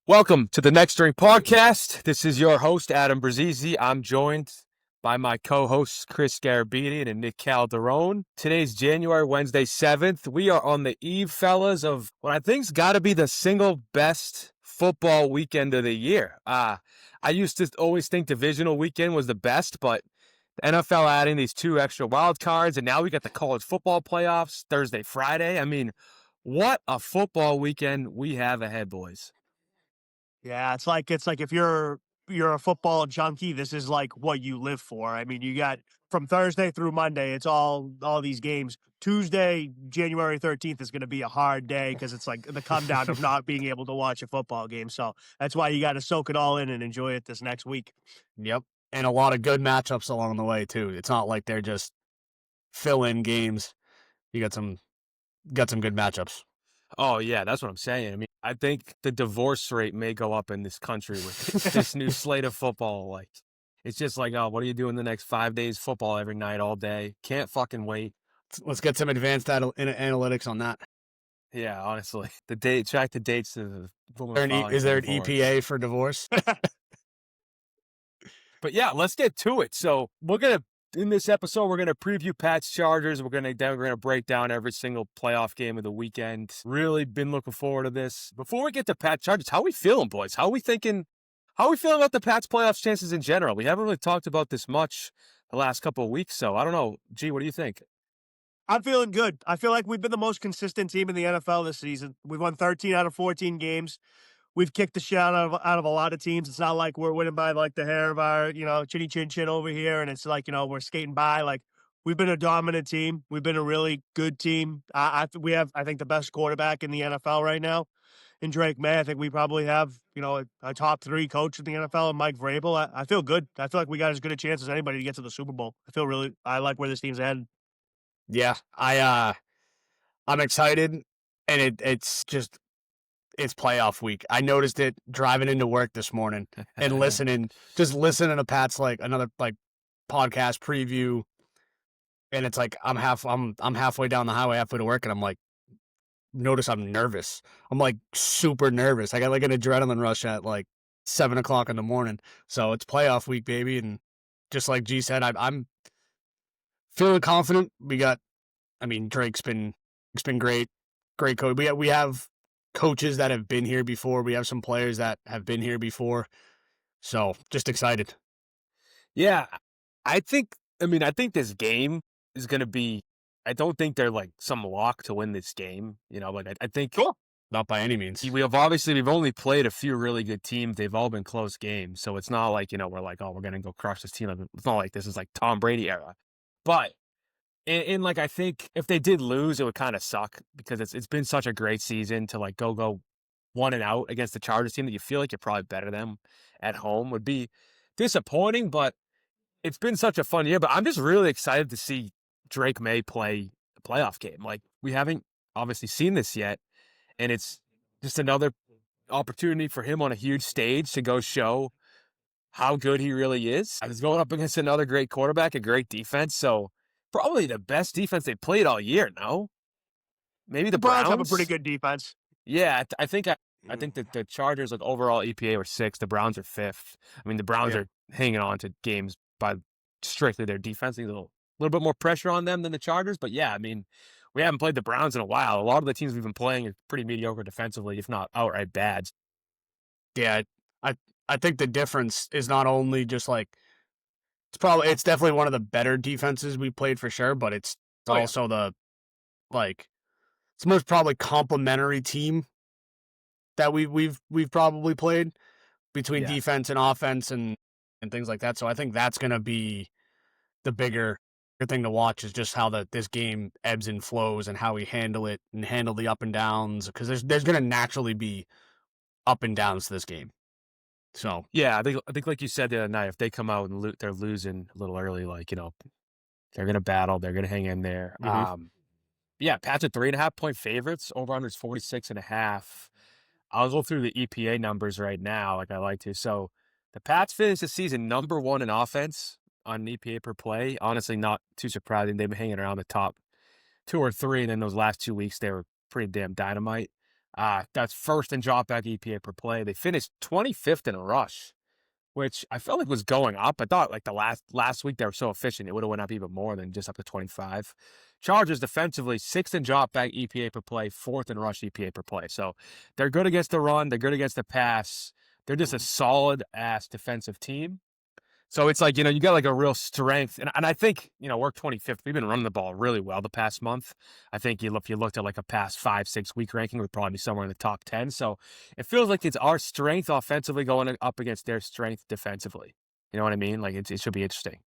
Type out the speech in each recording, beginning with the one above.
Welcome to the Next Drink Podcast. This is your host, Adam Brazizi. I'm joined by my co-hosts, Chris Garabedian and Nick Calderone. Today's Wednesday 7th. We are on the eve, fellas, of what I think's got to be the single best football weekend of the year. I used to always think divisional weekend was the best, but the NFL adding these two extra wild cards, and now we got the college football playoffs Thursday, Friday. I mean, what a football weekend we have ahead, boys. Yeah, it's like if you're a football junkie, this is like what you live for. I mean, you got from Thursday through Monday, it's all these games. Tuesday, January 13th is going to be a hard day because it's like the come down of not being able to watch a football game. So that's why you got to soak it all in and enjoy it this next week. Yep. And a lot of good matchups along the way too. It's not like they're just fill-in games. You got some good matchups. Oh, yeah, that's what I'm saying. I mean, I think the divorce rate may go up in this country with this new slate of football. Like, it's just like, oh, what are you doing the next 5 days? Football every night, all day. Can't fucking wait. Let's get some advanced analytics on that. Yeah, honestly. Track the dates to the woman. Is there an EPA for divorce? But yeah, let's get to it. So in this episode, we're gonna preview Pats-Chargers. We're gonna break down every single playoff game of the weekend. Really been looking forward to this. Before we get to Pats-Chargers, how we feeling, boys? How we feeling about the Pats playoffs chances in general? We haven't really talked about this much the last couple of weeks, so I don't know. G, what do you think? I'm feeling good. I feel like we've been the most consistent team in the NFL this season. We've won 13 out of 14 games. We've kicked the shit out of a lot of teams. It's not like we're winning by like the hair of our, chinny chin chin over here. And it's like, we're skating by. Like, we've been a dominant team. We've been a really good team. We have, I think, the best quarterback in the NFL right now in Drake Maye. I think we probably have, a top 3 coach in the NFL in Mike Vrabel. I feel good. I feel like we got as good a chance as anybody to get to the Super Bowl. I like where this team's headed. Yeah, I'm excited, and it's playoff week. I noticed it driving into work this morning and listening to Pat's like another like podcast preview, and it's like I'm halfway down the highway, halfway to work, and I'm like, notice I'm nervous. I'm like super nervous. I got like an adrenaline rush at like 7:00 in the morning. So it's playoff week, baby, and just like G said, I'm feeling confident. Drake's been great coach. We have coaches that have been here before. We have some players that have been here before. So just excited. Yeah, I think this game is going to be, I don't think they're like some lock to win this game. I think. Cool. Not by any means. We've only played a few really good teams. They've all been close games. So it's not like, we're like, oh, we're going to go crush this team. It's not like this is like Tom Brady era. But I think if they did lose, it would kind of suck because it's been such a great season to like go 1-0 against the Chargers team that you feel like you're probably better than them at home would be disappointing, but it's been such a fun year. But I'm just really excited to see Drake Maye play a playoff game. Like, we haven't obviously seen this yet, and it's just another opportunity for him on a huge stage to go show how good he really is. He's going up against another great quarterback, a great defense, so probably the best defense they played all year, no? Maybe the Browns have a pretty good defense. Yeah, I think that the Chargers, like, overall EPA were 6th. The Browns are 5th. I mean, the Browns are hanging on to games by strictly their defense. A little bit more pressure on them than the Chargers. But, yeah, I mean, we haven't played the Browns in a while. A lot of the teams we've been playing are pretty mediocre defensively, if not outright bad. Yeah, I think the difference is not only just like, it's definitely one of the better defenses we played for sure, but it's also it's the most probably complementary team that we've probably played between defense and offense and things like that. So I think that's going to be the bigger thing to watch, is just how this game ebbs and flows and how we handle it and handle the up and downs, because there's going to naturally be up and downs to this game. So yeah, I think like you said the other night, if they come out and they're losing a little early, like, they're gonna battle, they're gonna hang in there. Mm-hmm. Yeah, Pats are 3.5-point favorites. Over under is 46.5. I'll go through the EPA numbers right now, like I like to. So the Pats finished the season number 1 in offense on EPA per play. Honestly, not too surprising. They've been hanging around the top 2 or 3, and then those last 2 weeks they were pretty damn dynamite. That's first in dropback EPA per play. They finished 25th in a rush, which I felt like was going up. I thought like the last week they were so efficient, it would have went up even more than just up to 25. Chargers defensively, 6th in dropback EPA per play, 4th in rush EPA per play. So they're good against the run. They're good against the pass. They're just a solid ass defensive team. So it's like, you got like a real strength. And I think, we're 25th. We've been running the ball really well the past month. I think if you looked at like a past 5-6 week ranking, we'd probably be somewhere in the top 10. So it feels like it's our strength offensively going up against their strength defensively. You know what I mean? Like it should be interesting.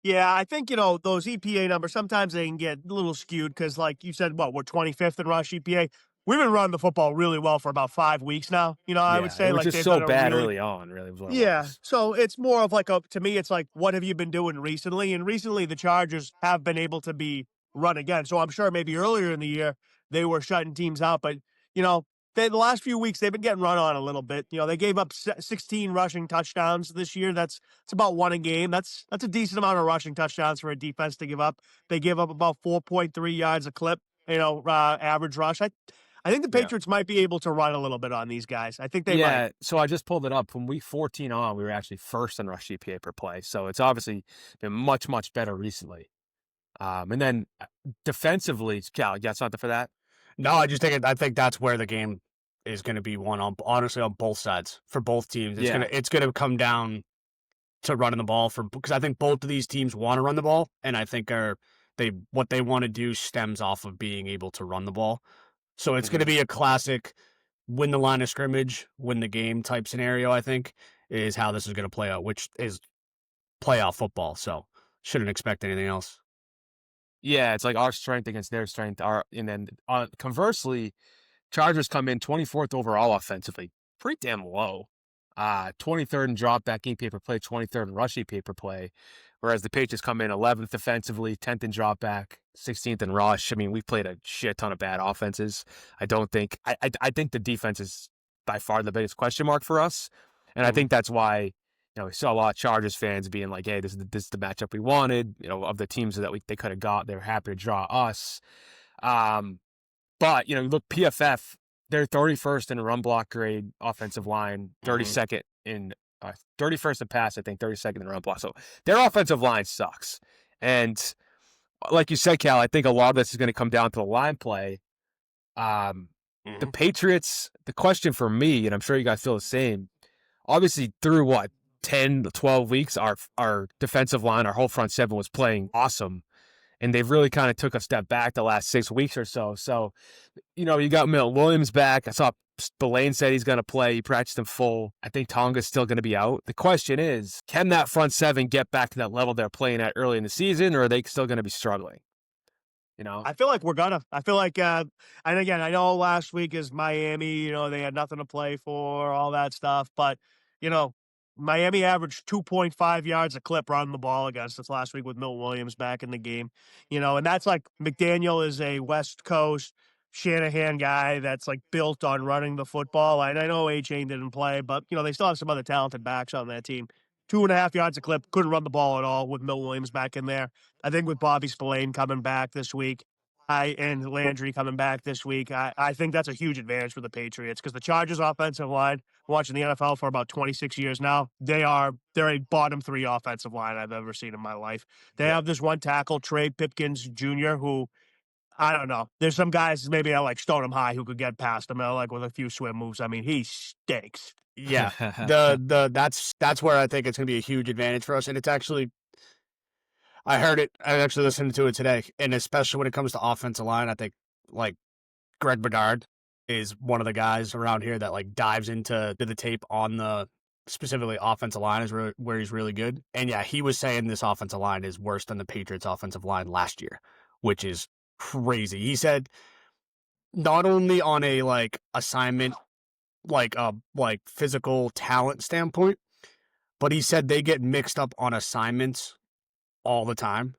Yeah, I think, those EPA numbers, sometimes they can get a little skewed because, like you said, we're 25th in rush EPA. We've been running the football really well for about 5 weeks now. I would say it was like just they've so done a bad really early on, really was what it yeah. was. So it's more of like to me, it's like, what have you been doing recently? And recently the Chargers have been able to be run again. So I'm sure maybe earlier in the year they were shutting teams out, but the last few weeks they've been getting run on a little bit. They gave up 16 rushing touchdowns this year. It's about one a game. That's a decent amount of rushing touchdowns for a defense to give up. They give up about 4.3 yards a clip, average rush. I think the Yeah. Patriots might be able to run a little bit on these guys. I think they Yeah, might. so I just pulled it up. From week 14 on, we were actually first in rush EPA per play. So it's obviously been much, much better recently. And then defensively, Cal, you got something for that? No, I think that's where the game is going to be won honestly on both sides for both teams. It's going to come down to running the ball because I think both of these teams want to run the ball, and I think what they want to do stems off of being able to run the ball. So it's going to be a classic win the line of scrimmage, win the game type scenario, I think, is how this is going to play out, which is playoff football. So shouldn't expect anything else. Yeah, it's like our strength against their strength. And then conversely, Chargers come in 24th overall offensively, pretty damn low. 23rd in dropback EPA per play, 23rd in rush EPA per play, whereas the Patriots come in 11th defensively, 10th in dropback, 16th in rush. I mean, we've played a shit ton of bad offenses. I think the defense is by far the biggest question mark for us, and I think that's why we saw a lot of Chargers fans being like, "Hey, this is the matchup we wanted." Of the teams that they could have got, they're happy to draw us. But look, PFF, they're 31st in run block grade offensive line, 32nd in 31st in pass, I think 32nd in run block. So their offensive line sucks. And like you said, Cal, I think a lot of this is going to come down to the line play. The Patriots, the question for me, and I'm sure you guys feel the same, obviously through 10 to 12 weeks, our defensive line, our whole front seven was playing awesome. And they've really kind of took a step back the last 6 weeks or so. So, you got Milton Williams back. I saw Spillane said he's going to play. He practiced in full. I think Tonga's still going to be out. The question is, can that front seven get back to that level they're playing at early in the season, or are they still going to be struggling? I feel like we're gonna. I feel like, and again, I know last week is Miami. They had nothing to play for, all that stuff. But Miami averaged 2.5 yards a clip running the ball against us last week with Milton Williams back in the game. And that's like McDaniel is a West Coast Shanahan guy that's like built on running the football. And I know A-Chain didn't play, but they still have some other talented backs on that team. 2.5 yards a clip, couldn't run the ball at all with Milton Williams back in there. I think with Bobby Spillane coming back this week, and Landry coming back this week, I think that's a huge advantage for the Patriots because the Chargers offensive line, watching the NFL for about 26 years now, they're a bottom 3 offensive line I've ever seen in my life. They have this one tackle, Trey Pipkins Jr., who, I don't know. There's some guys maybe at like Stoneham High who could get past him, like with a few swim moves. I mean, he stinks. Yeah, that's where I think it's going to be a huge advantage for us, and it's actually, I heard it. I actually listened to it today, and especially when it comes to offensive line, I think like Greg Bedard is one of the guys around here that like dives into the tape on the specifically offensive line is where he's really good. And yeah, he was saying this offensive line is worse than the Patriots offensive line last year, which is crazy. He said not only on a like assignment, like physical talent standpoint, but he said they get mixed up on assignments all the time,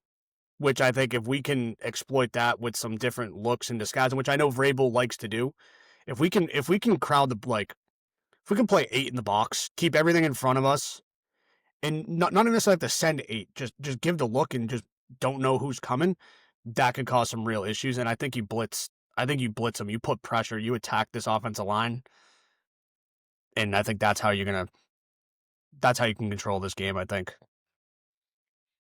which I think if we can exploit that with some different looks and disguising, which I know Vrabel likes to do, if we can crowd if we can play 8 in the box, keep everything in front of us, and not necessarily have to send 8, just give the look and just don't know who's coming, that could cause some real issues. And I think you blitz I think you blitz them, you put pressure, you attack this offensive line, and I think that's how you can control this game, I think.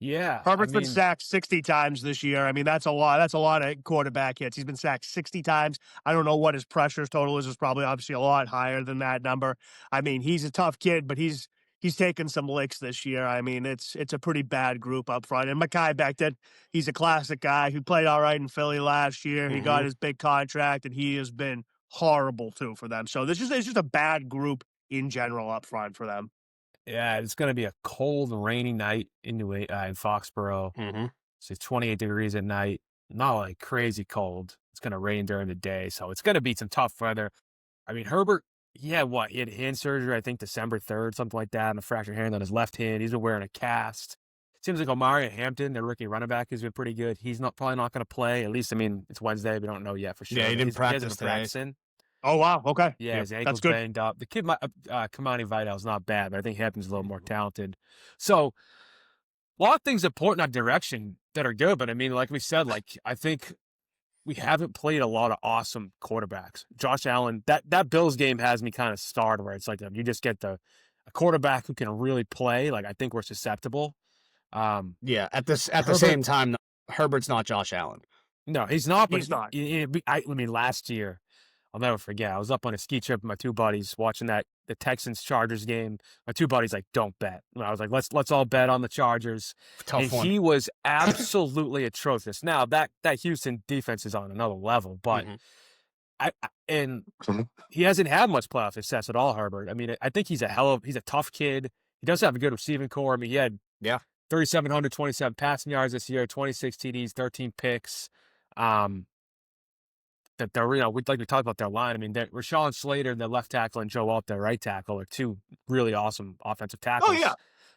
Yeah, I Herbert's been mean, sacked 60 times this year. I mean, that's a lot. That's a lot of quarterback hits. He's been sacked 60 times. I don't know what his pressures total is. It's probably obviously a lot higher than that number. I mean, he's a tough kid, but he's taken some licks this year. I mean, it's a pretty bad group up front. And Mackay Becton, he's a classic guy who played all right in Philly last year. He got his big contract, and he has been horrible too for them. So it's just a bad group in general up front for them. yeah, it's going to be a cold, rainy night in in Foxborough. Mm-hmm. So it's 28 degrees at night. Not like crazy cold. It's going to rain during the day, so it's going to be some tough weather. I mean, Herbert, he had hand surgery, I think December 3rd, something like that, and a fractured hand on his left hand. He's been wearing a cast. Seems like Omari Hampton, their rookie running back, has been pretty good. He's probably not going to play. At least, I mean, it's Wednesday. We don't know yet for sure. Yeah, he didn't He practice hasn't been today. practicing. Oh, wow. Okay. Yeah, his ankle's that's good. banged up. The kid, Kamani Vidal's not bad, but I think Hampton's a little more talented. So, a lot of things that point in that direction that are good. But I mean, like we said, like I think we haven't played a lot of awesome quarterbacks. Josh Allen, that Bills game has me kind of starred where it's like you just get a quarterback who can really play. Like I think we're susceptible. Yeah, at the same time, Herbert's not Josh Allen. No, he's not. But He's not. I mean, last year, I'll never forget. I was up on a ski trip with my two buddies watching the Texans-Chargers game. My two buddies like, don't bet. And I was like, let's all bet on the Chargers. Tough one. He was absolutely atrocious. Now that Houston defense is on another level, but he hasn't had much playoff success at all. Herbert. I mean, I think he's a tough kid. He does have a good receiving core. I mean, he had 3,727 passing yards this year, 26 TDs, 13 picks. That they're, we'd like to talk about their line. I mean, Rashawn Slater, the left tackle, and Joe Alt, their right tackle, are two really awesome offensive tackles. Oh, yeah.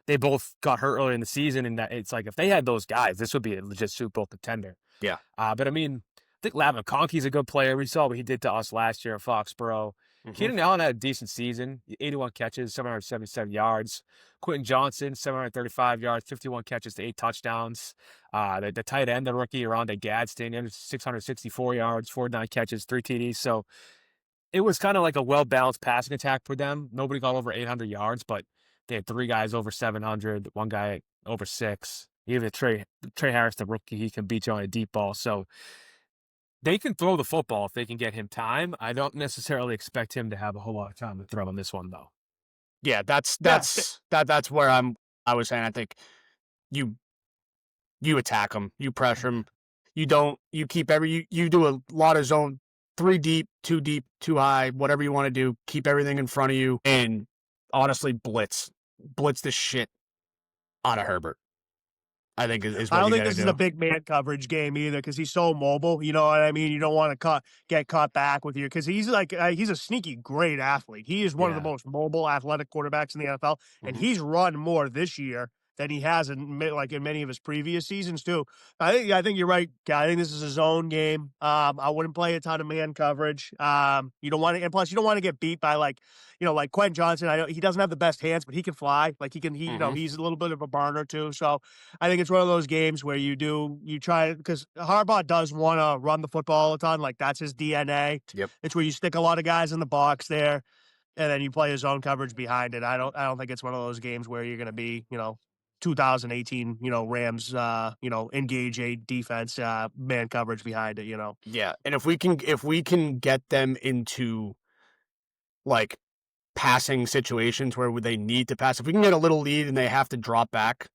They both got hurt early in the season, and it's like if they had those guys, this would be a legit Super Bowl contender. Yeah. But I mean, I think Lavin Conkey's a good player. We saw what he did to us last year in Foxborough. Keenan Allen had a decent season, 81 catches, 777 yards. Quentin Johnson, 735 yards, 51 catches to 8 touchdowns. The tight end, the rookie, Rondé Gadsden, 664 yards, 49 catches, 3 TDs. So it was kind of like a well-balanced passing attack for them. Nobody got over 800 yards, but they had 3 guys over 700, 1 guy over 6. Even Trey Harris, the rookie, he can beat you on a deep ball. So they can throw the football if they can get him time. I don't necessarily expect him to have a whole lot of time to throw on this one, though. Yeah, that's where I was saying. I think you attack them, you pressure them, you do a lot of zone, 3 deep, 2 high, whatever you want to do. Keep everything in front of you, and honestly, blitz the shit out of Herbert. I think is what I don't think this is a big man coverage game either because he's so mobile. You know what I mean? You don't want to get caught back with you because he's like he's a sneaky great athlete. He is one of the most mobile athletic quarterbacks in the NFL, and he's run more this year than he has in many of his previous seasons too. I think you're right, guy. I think this is a zone game. I wouldn't play a ton of man coverage. You don't want to, and plus you don't want to get beat by like Quentin Johnson. I know he doesn't have the best hands, but he can fly. Like he's a little bit of a burner too. So I think it's one of those games where you try because Harbaugh does want to run the football a ton. Like that's his DNA. Yep. It's where you stick a lot of guys in the box there, and then you play his own coverage behind it. I don't think it's one of those games where you're going to be 2018, Rams, engage a defense, man coverage behind it, Yeah, and if we can get them into like passing situations where they need to pass, if we can get a little lead and they have to drop back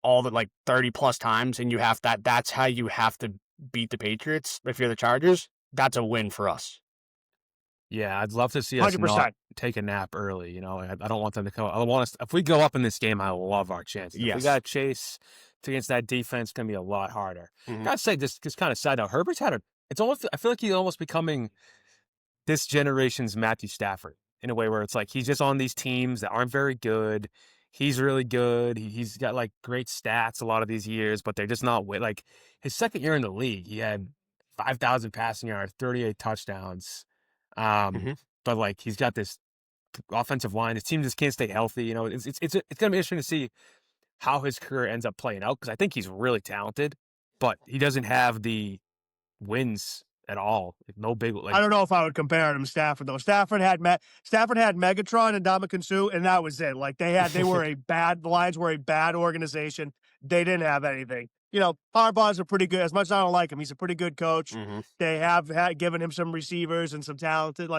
all the 30 plus times, and that's how you have to beat the Patriots. If you're the Chargers, that's a win for us. Yeah, I'd love to see us 100%. not take a nap early. I don't want them to come. I want us. If we go up in this game, I love our chances. Yes. If we got to chase against that defense, it's gonna be a lot harder. Gotta say, just kind of side note, Herbert's it's almost. I feel like he's almost becoming this generation's Matthew Stafford in a way where it's like he's just on these teams that aren't very good. He's really good. He's got great stats a lot of these years, but they're just not his second year in the league. He had 5,000 passing yards, 38 touchdowns. But he's got this offensive line. His team just can't stay healthy. It's gonna be interesting to see how his career ends up playing out because I think he's really talented, but he doesn't have the wins at all. Like, no big I don't know if I would compare him to Stafford though. Stafford had Megatron and Ndamukong Suh, and that was it. Like the Lions were a bad organization. They didn't have anything. Harbaugh's a pretty good. As much as I don't like him, he's a pretty good coach. Mm-hmm. They have given him some receivers and some talented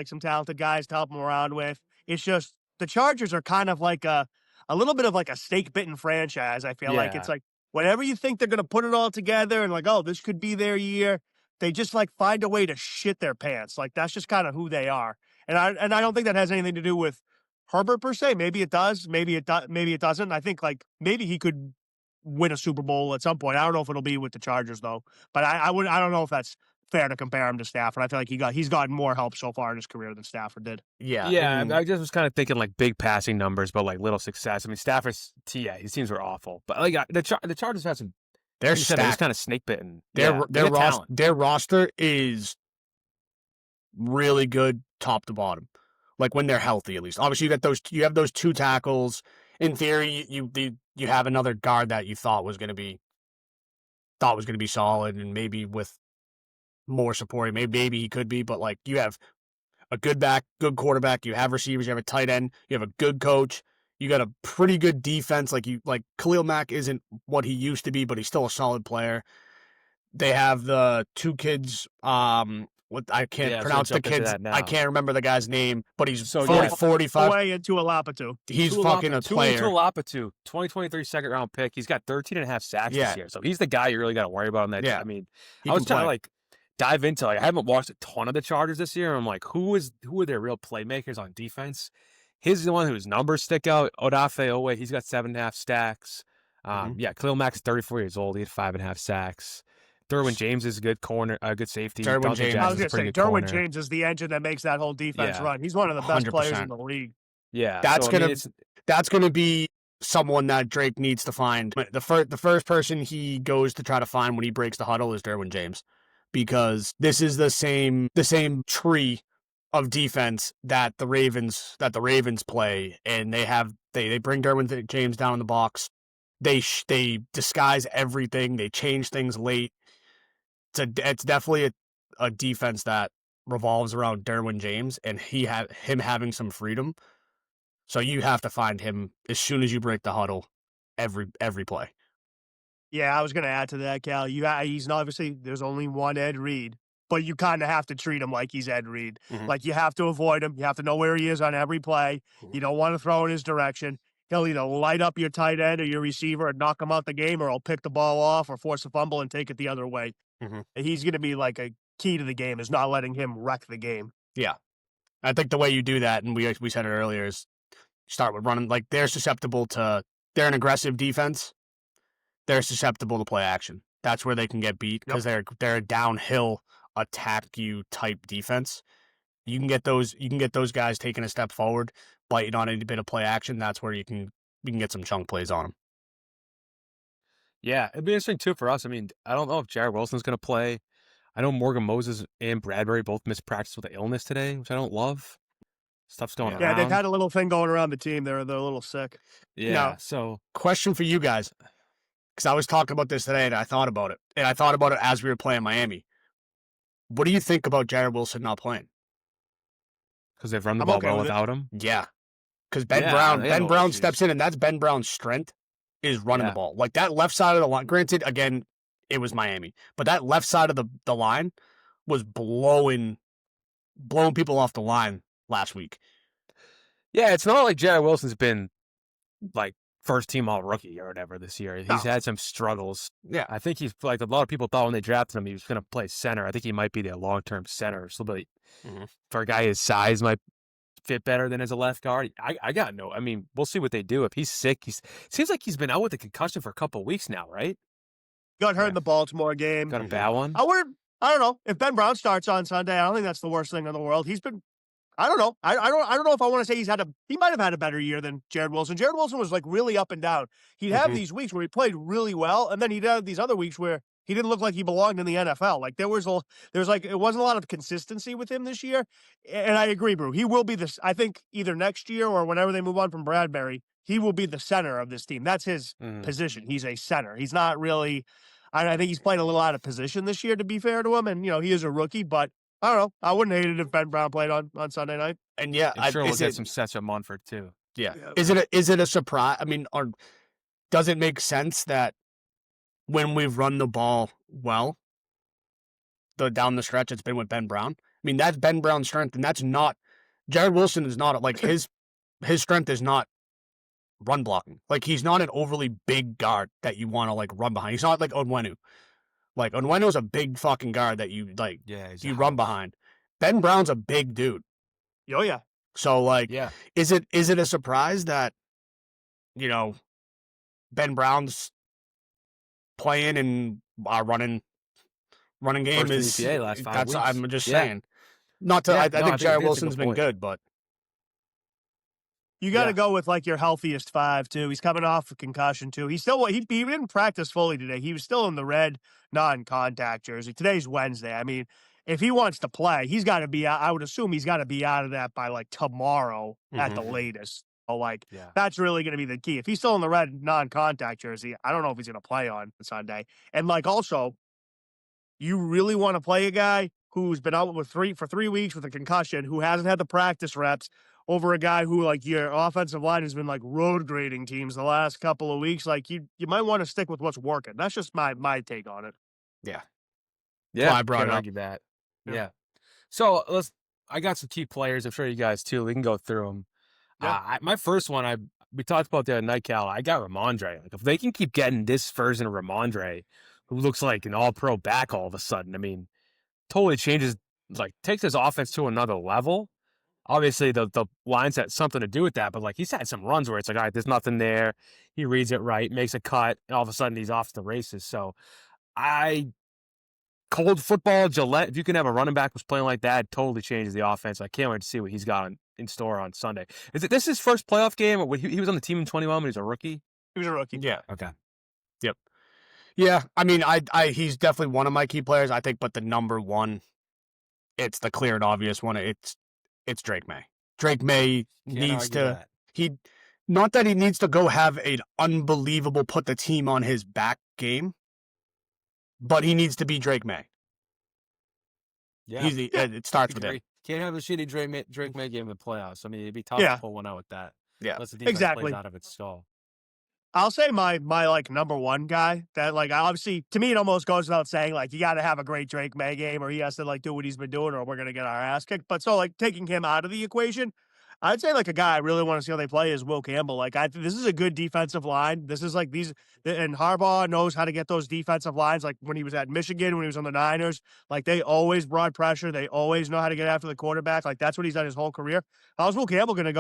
guys to help him around with. It's just the Chargers are kind of like a little bit of like a snake-bitten franchise. I feel like it's like whenever you think they're going to put it all together and like, oh, this could be their year, they just like find a way to shit their pants. Like that's just kind of who they are. And I don't think that has anything to do with Herbert per se. Maybe it does. Maybe it doesn't. I think like maybe he could win a Super Bowl at some point. I don't know if it'll be with the Chargers though. But I don't know if that's fair to compare him to Stafford. I feel like he's gotten more help so far in his career than Stafford did. Yeah. I just was kind of thinking like big passing numbers, but like little success. I mean, Stafford's his teams were awful, but like the Chargers have some. They're stacked. Kind of snake bitten. Their roster is really good top to bottom. Like when they're healthy, at least. Obviously, you have those two tackles. In theory, you have another guard that you thought was going to be solid, and maybe with more support, maybe he could be. But like you have a good quarterback, you have receivers, you have a tight end, you have a good coach. You got a pretty good defense. Like Khalil Mack isn't what he used to be, but he's still a solid player. They have the two kids. I can't pronounce the kids. I can't remember the guy's name, but he's 45. Away into Alapatu. He's fucking a player. Alapatu, 2023 second round pick. He's got 13.5 sacks this year, so he's the guy you really got to worry about on that. Yeah. I mean, I was trying to like dive into I haven't watched a ton of the Chargers this year. I'm like, who are their real playmakers on defense? He's the one whose numbers stick out. Odafe Owe, he's got 7.5 stacks. Khalil Mack's 34 years old. He had 5.5 sacks. Derwin James is a good corner, good safety. Derwin James. I was going to say, Derwin James is the engine that makes that whole defense run. He's one of the best 100%. Players in the league. Yeah, that's gonna be someone that Drake needs to find. The first person he goes to try to find when he breaks the huddle is Derwin James, because this is the same tree of defense that the Ravens play, and they bring Derwin James down in the box. They disguise everything. They change things late. It's definitely a defense that revolves around Derwin James, and him having some freedom. So you have to find him as soon as you break the huddle, every play. Yeah, I was going to add to that, Cal. He's obviously there's only one Ed Reed, but you kind of have to treat him like he's Ed Reed. Mm-hmm. Like you have to avoid him. You have to know where he is on every play. Mm-hmm. You don't want to throw in his direction. He'll either light up your tight end or your receiver and knock him out the game, or he'll pick the ball off or force a fumble and take it the other way. Mm-hmm. He's going to be like a key to the game is not letting him wreck the game. Yeah. I think the way you do that, and we said it earlier, is start with running. Like they're an aggressive defense. They're susceptible to play action. That's where they can get beat because they're a downhill attack you type defense. You can get those guys taking a step forward, biting on any bit of play action. That's where you can get some chunk plays on them. Yeah, it'd be interesting too for us. I mean, I don't know if Jared Wilson's going to play. I know Morgan Moses and Bradbury both missed practice with an illness today, which I don't love. Stuff's going around. Yeah, they've had a little thing going around the team. They're a little sick. Yeah. Now, so, question for you guys, because I was talking about this today and I thought about it, as we were playing Miami. What do you think about Jared Wilson not playing? Because they've run the ball well without him? Yeah. Because Ben Brown steps in, and that's Ben Brown's strength, is running the ball. Like that left side of the line, granted, again, it was Miami, but that left side of the line was blowing people off the line last week. Yeah, it's not like Jared Wilson's been like first team all rookie or whatever this year. He's had some struggles. Yeah. I think he's like a lot of people thought when they drafted him he was going to play center. I think he might be their long-term center. So for a guy his size might fit better than as a left guard. I mean, we'll see what they do. If he's sick, seems like he's been out with a concussion for a couple of weeks now, right? Got hurt in the Baltimore game. Got a bad one. I don't know. If Ben Brown starts on Sunday, I don't think that's the worst thing in the world. He's been I don't know. I don't know if I want to say he might have had a better year than Jared Wilson. Jared Wilson was like really up and down. He'd have these weeks where he played really well, and then he'd have these other weeks where he didn't look like he belonged in the NFL. Like it wasn't a lot of consistency with him this year. And I agree, Brew. He will be this. I think either next year or whenever they move on from Bradbury, he will be the center of this team. That's his position. He's a center. He's not really I think he's playing a little out of position this year, to be fair to him. And, he is a rookie, but I don't know. I wouldn't hate it if Ben Brown played on Sunday night. And yeah, I'm sure we'll get some sets at Munford too. Yeah. Is it a surprise? I mean, or does it make sense that when we've run the ball well, down the stretch, it's been with Ben Brown? I mean, that's Ben Brown's strength, and that's not Jared Wilson is not like his strength is not run blocking. Like, he's not an overly big guard that you want to like run behind. He's not like Onwenu. Like, Onwenu's a big fucking guard that you like. Yeah, you run behind. Ben Brown's a big dude. Oh yeah. So like, yeah. Is it a surprise that Ben Brown's playing and running game First is in the EPA last 5 weeks. I'm just saying. Not to. I think Jared Wilson's been good, but you got to go with like your healthiest 5 too. He's coming off a concussion too. He didn't practice fully today. He was still in the red non-contact jersey. Today's Wednesday. I mean, if he wants to play, he's got to be out. I would assume he's got to be out of that by like tomorrow at the latest. So that's really going to be the key. If he's still in the red non-contact jersey, I don't know if he's going to play on Sunday. And also, you really want to play a guy who's been out for 3 weeks with a concussion, who hasn't had the practice reps, over a guy who your offensive line has been road grading teams the last couple of weeks. You might want to stick with what's working. That's just my take on it. Yeah. Yeah. I brought it up. That. Yeah. So I got some key players. I'm sure you guys too. We can go through them. Yeah. My first one, we talked about the other night, Cal. I got Ramondre. If they can keep getting this version of Ramondre, who looks like an all-pro back all of a sudden, I mean, totally changes, takes his offense to another level. Obviously, the lines had something to do with that, but he's had some runs where it's all right, there's nothing there. He reads it right, makes a cut, and all of a sudden he's off to the races. So, cold football, Gillette, if you can have a running back who's playing like that, it totally changes the offense. I can't wait to see what he's got in store on Sunday. Is this his first playoff game? Or he was on the team in 21 when he was a rookie? He was a rookie. Yeah. Okay. Yep. Yeah, I mean, he's definitely one of my key players, I think, but the number one, it's the clear and obvious one. It's Drake Maye. Drake Maye needs to not that he needs to go have an unbelievable put the team on his back game, but he needs to be Drake Maye. Yeah. It starts with him. Can't have a shitty Drake Maye game in the playoffs. I mean, it'd be tough to pull one out with that. Yeah. Unless the defense plays out of its stall. I'll say my number one guy that obviously to me it almost goes without saying you got to have a great Drake Maye game or he has to do what he's been doing or we're gonna get our ass kicked. But so taking him out of the equation, I'd say a guy I really want to see how they play is Will Campbell. This is a good defensive line. This is these, and Harbaugh knows how to get those defensive lines. When he was at Michigan, when he was on the Niners, they always brought pressure. They always know how to get after the quarterback. That's what he's done his whole career. How's Will Campbell going to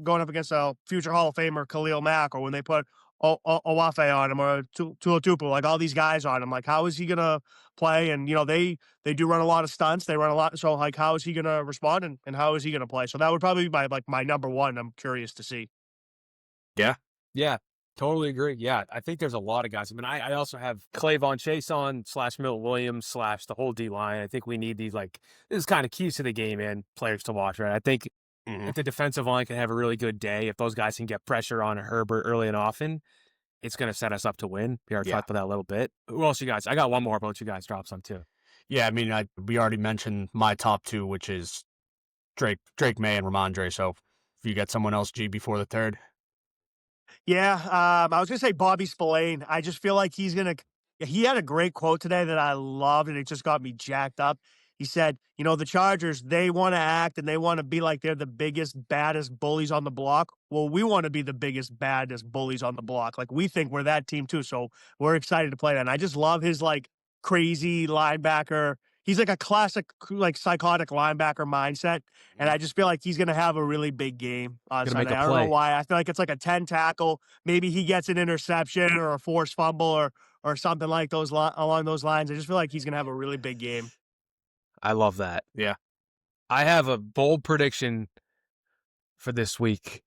going up against a future Hall of Famer Khalil Mack, or when they put Owafe on him or Tua Tupu, all these guys on him? How is he going to play? And, they do run a lot of stunts. They run a lot. So, how is he going to respond and how is he going to play? So that would probably be my number one. I'm curious to see. Yeah. Yeah. Totally agree. Yeah. I think there's a lot of guys. I mean, I also have Clavon Chase on / Milton Williams / the whole D line. I think we need these, this is kind of keys to the game and players to watch, right? I think if the defensive line can have a really good day, if those guys can get pressure on Herbert early and often, it's going to set us up to win. We already talked about that a little bit. Who else you guys? I got one more, but let you guys drop some too. Yeah, I mean, we already mentioned my top two, which is Drake Maye and Ramondre. So if you got someone else, G, before the third. Yeah, I was going to say Bobby Spillane. I just feel like he had a great quote today that I loved, and it just got me jacked up. He said, the Chargers, they want to act and they want to be like they're the biggest, baddest bullies on the block. Well, we want to be the biggest, baddest bullies on the block. We think we're that team too. So we're excited to play that. And I just love his crazy linebacker. He's a classic, psychotic linebacker mindset. And I just feel like he's going to have a really big game on Sunday. I don't know why. I feel like it's a 10 tackle. Maybe he gets an interception or a forced fumble or something along those lines. I just feel like he's going to have a really big game. I love that. Yeah. I have a bold prediction for this week.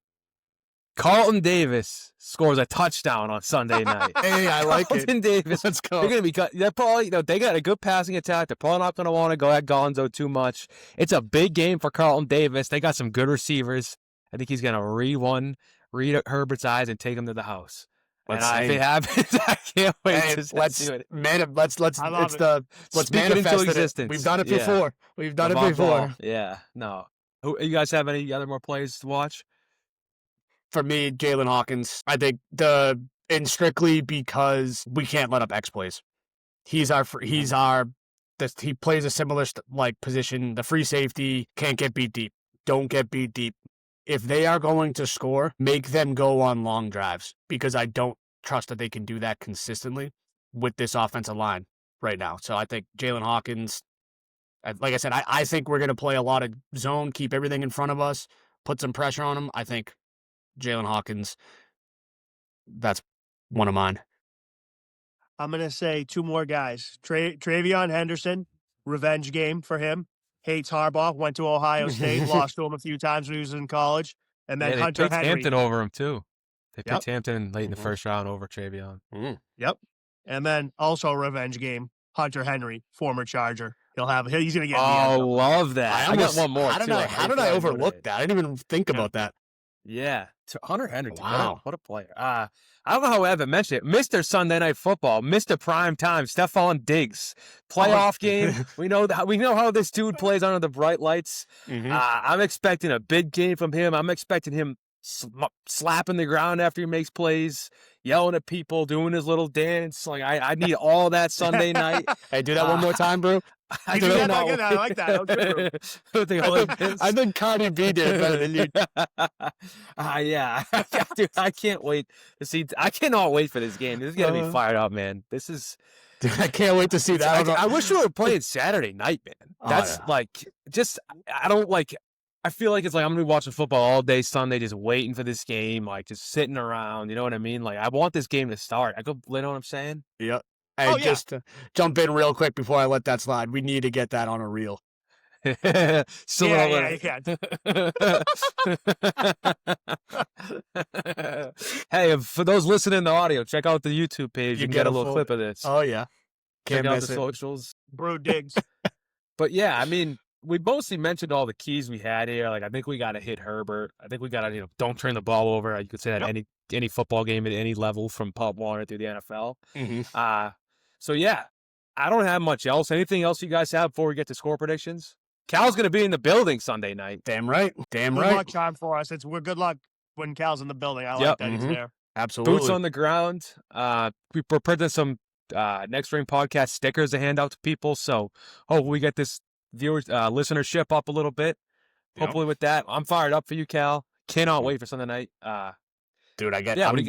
Carlton Davis scores a touchdown on Sunday night. Hey, I like it. Carlton Davis. Let's go. They're going to be, they're probably, they got a good passing attack. They're probably not going to want to go at Gonzo too much. It's a big game for Carlton Davis. They got some good receivers. I think he's going to read Herbert's eyes and take him to the house. If it happens, I can't wait to let's see it. let's I love it's it. the let's Speak it into manifest it. existence. We've done it Yeah. before. We've done it Above before. all. Yeah, no. You guys have any other more plays to watch? For me, Jalen Hawkins. I think and strictly because we can't let up X plays. He plays a similar position. The free safety can't get beat deep. Don't get beat deep. If they are going to score, make them go on long drives because I don't trust that they can do that consistently with this offensive line right now. So I think Jalen Hawkins, like I said, I think we're going to play a lot of zone, keep everything in front of us, put some pressure on them. I think Jalen Hawkins, that's one of mine. I'm going to say two more guys. Travion Henderson, revenge game for him. Hates Harbaugh, went to Ohio State, lost to him a few times when he was in college. And then they Hunter picked Henry. Hampton over him, too. They Yep. picked Hampton late in the first round over Travion. Yep. And then also a revenge game, Hunter Henry, former Charger. He's going to get in the end zone. Love that. I got one more, How did I overlook that? I didn't even think about that. Yeah. Hunter Henry. Wow. What a player. I don't know how I haven't mentioned it. Mr. Sunday Night Football, Mr. Prime Time, Stephon Diggs. Playoff game. We know how this dude plays under the bright lights. Mm-hmm. I'm expecting a big game from him. I'm expecting him slapping the ground after he makes plays, yelling at people, doing his little dance. Like I need all that Sunday night. Hey, do that one more time, bro. I like that. I think Cardi B did it better than you. Yeah. Dude, I can't wait to see. I cannot wait for this game. This is going to be fired up, man. This is. Dude, I can't wait to see that. I wish we were playing Saturday night, man. That's I feel like it's like I'm going to be watching football all day Sunday, just waiting for this game, like just sitting around. You know what I mean? Like I want this game to start. You know what I'm saying? Yep. Hey, just to jump in real quick before I let that slide. We need to get that on a reel. You can. Hey, for those listening to audio, check out the YouTube page. You can get a little clip of this. Oh, yeah. Check out the socials. Bro Diggs. But yeah, I mean, we mostly mentioned all the keys we had here. Like, I think we got to hit Herbert. I think we got to, don't turn the ball over. You could say that any football game at any level from Pop Warner through the NFL. Mm-hmm. So yeah, I don't have much else. Anything else you guys have before we get to score predictions? Cal's going to be in the building Sunday night. Damn right. Good luck charm for us. We're good luck when Cal's in the building. I like that he's there. Absolutely. Boots on the ground. We're printing some Next Ring podcast stickers to hand out to people. So hopefully we get this listenership up a little bit. Hopefully with that. I'm fired up for you, Cal. Cannot wait for Sunday night. Dude,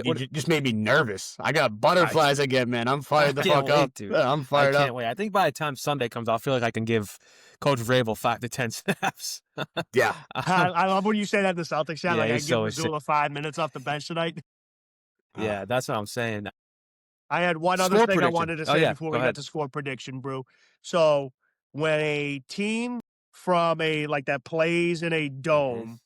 you just made me nervous. I got butterflies again, man. I'm fired the fuck up. Dude. I'm fired up. I can't wait. I think by the time Sunday comes, I'll feel like I can give Coach Vrabel 5 to 10 snaps. Yeah. I love when you say that in the Celtics chat. Yeah, I give Missoula 5 minutes off the bench tonight. Yeah, that's what I'm saying. I had one other thing I wanted to say before we got to score prediction, Brew. So when a team from that plays in a dome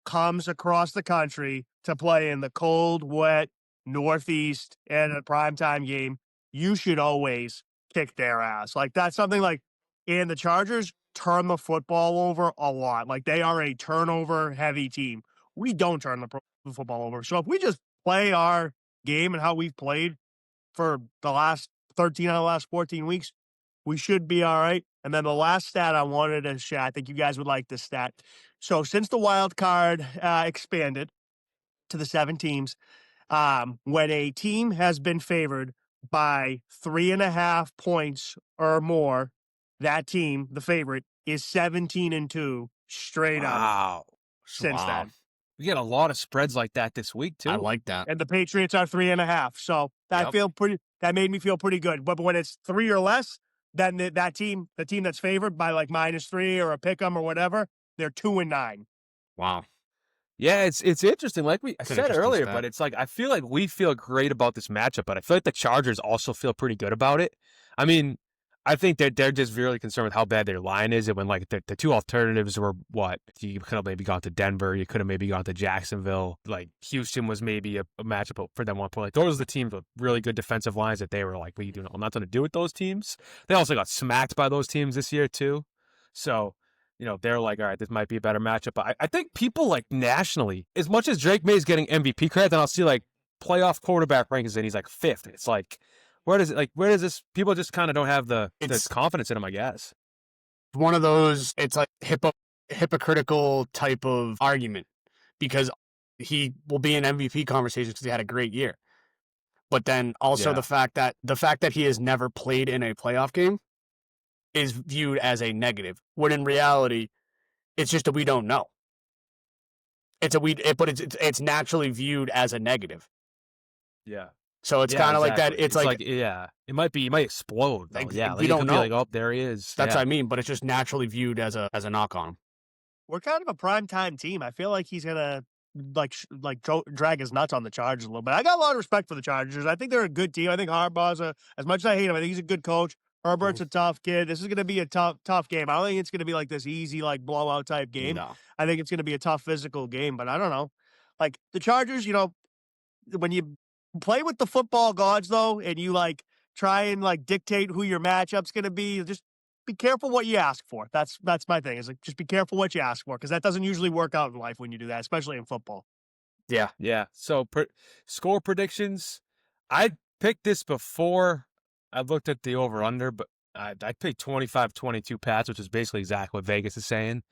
comes across the country to play in the cold, wet Northeast and a primetime game, you should always kick their ass. Like that's something and the Chargers turn the football over a lot. Like they are a turnover heavy team. We don't turn the football over. So if we just play our game and how we've played for the last 13 out of the last 14 weeks, we should be all right. And then the last stat I wanted to share, I think you guys would like this stat. So since the wild card expanded to the 7 teams, when a team has been favored by 3.5 points or more, that team, the favorite, is 17-2 straight up. Since then. We get a lot of spreads like that this week too. I like that. And the Patriots are 3.5. So that that made me feel pretty good. But when it's 3 or less, then the team that's favored by -3 or a pick 'em or whatever, they're 2-9. Wow. Yeah, it's interesting. Like I said earlier, but it's I feel like we feel great about this matchup, but I feel like the Chargers also feel pretty good about it. I mean, I think that they're just really concerned with how bad their line is. And when the two alternatives were what? You could have maybe gone to Denver. You could have maybe gone to Jacksonville. Houston was maybe a matchup for them one point. Those are the teams with really good defensive lines that they were what are you doing? I'm not going to do with those teams. They also got smacked by those teams this year too. So, they're all right, this might be a better matchup. But I think people nationally, as much as Drake May is getting MVP credit, then I'll see playoff quarterback rankings and he's like 5th. It's like, where does this? People just kind of don't have the confidence in him, I guess. One of those, it's like hypocritical type of argument because he will be in MVP conversations because he had a great year. But then also the fact that he has never played in a playoff game is viewed as a negative, when in reality, it's just that we don't know. But it's naturally viewed as a negative. Yeah. So it's kind of like that. It's like it might explode. Though. We don't know. Like, oh, there he is. That's what I mean. But it's just naturally viewed as a knock on him. We're kind of a primetime team. I feel like he's gonna drag his nuts on the Chargers a little bit. I got a lot of respect for the Chargers. I think they're a good team. I think Harbaugh's as much as I hate him, I think he's a good coach. Herbert's a tough kid. This is going to be a tough game. I don't think it's going to be like this easy, like blowout type game. No. I think it's going to be a tough physical game, but I don't know. Like the Chargers, when you play with the football gods though, and you like try and like dictate who your matchup's going to be, just be careful what you ask for. That's my thing. Is like just be careful what you ask for, because that doesn't usually work out in life when you do that, especially in football. Yeah. So score predictions. I picked this before I looked at the over-under, but I picked 25-22 Pats, which is basically exactly what Vegas is saying.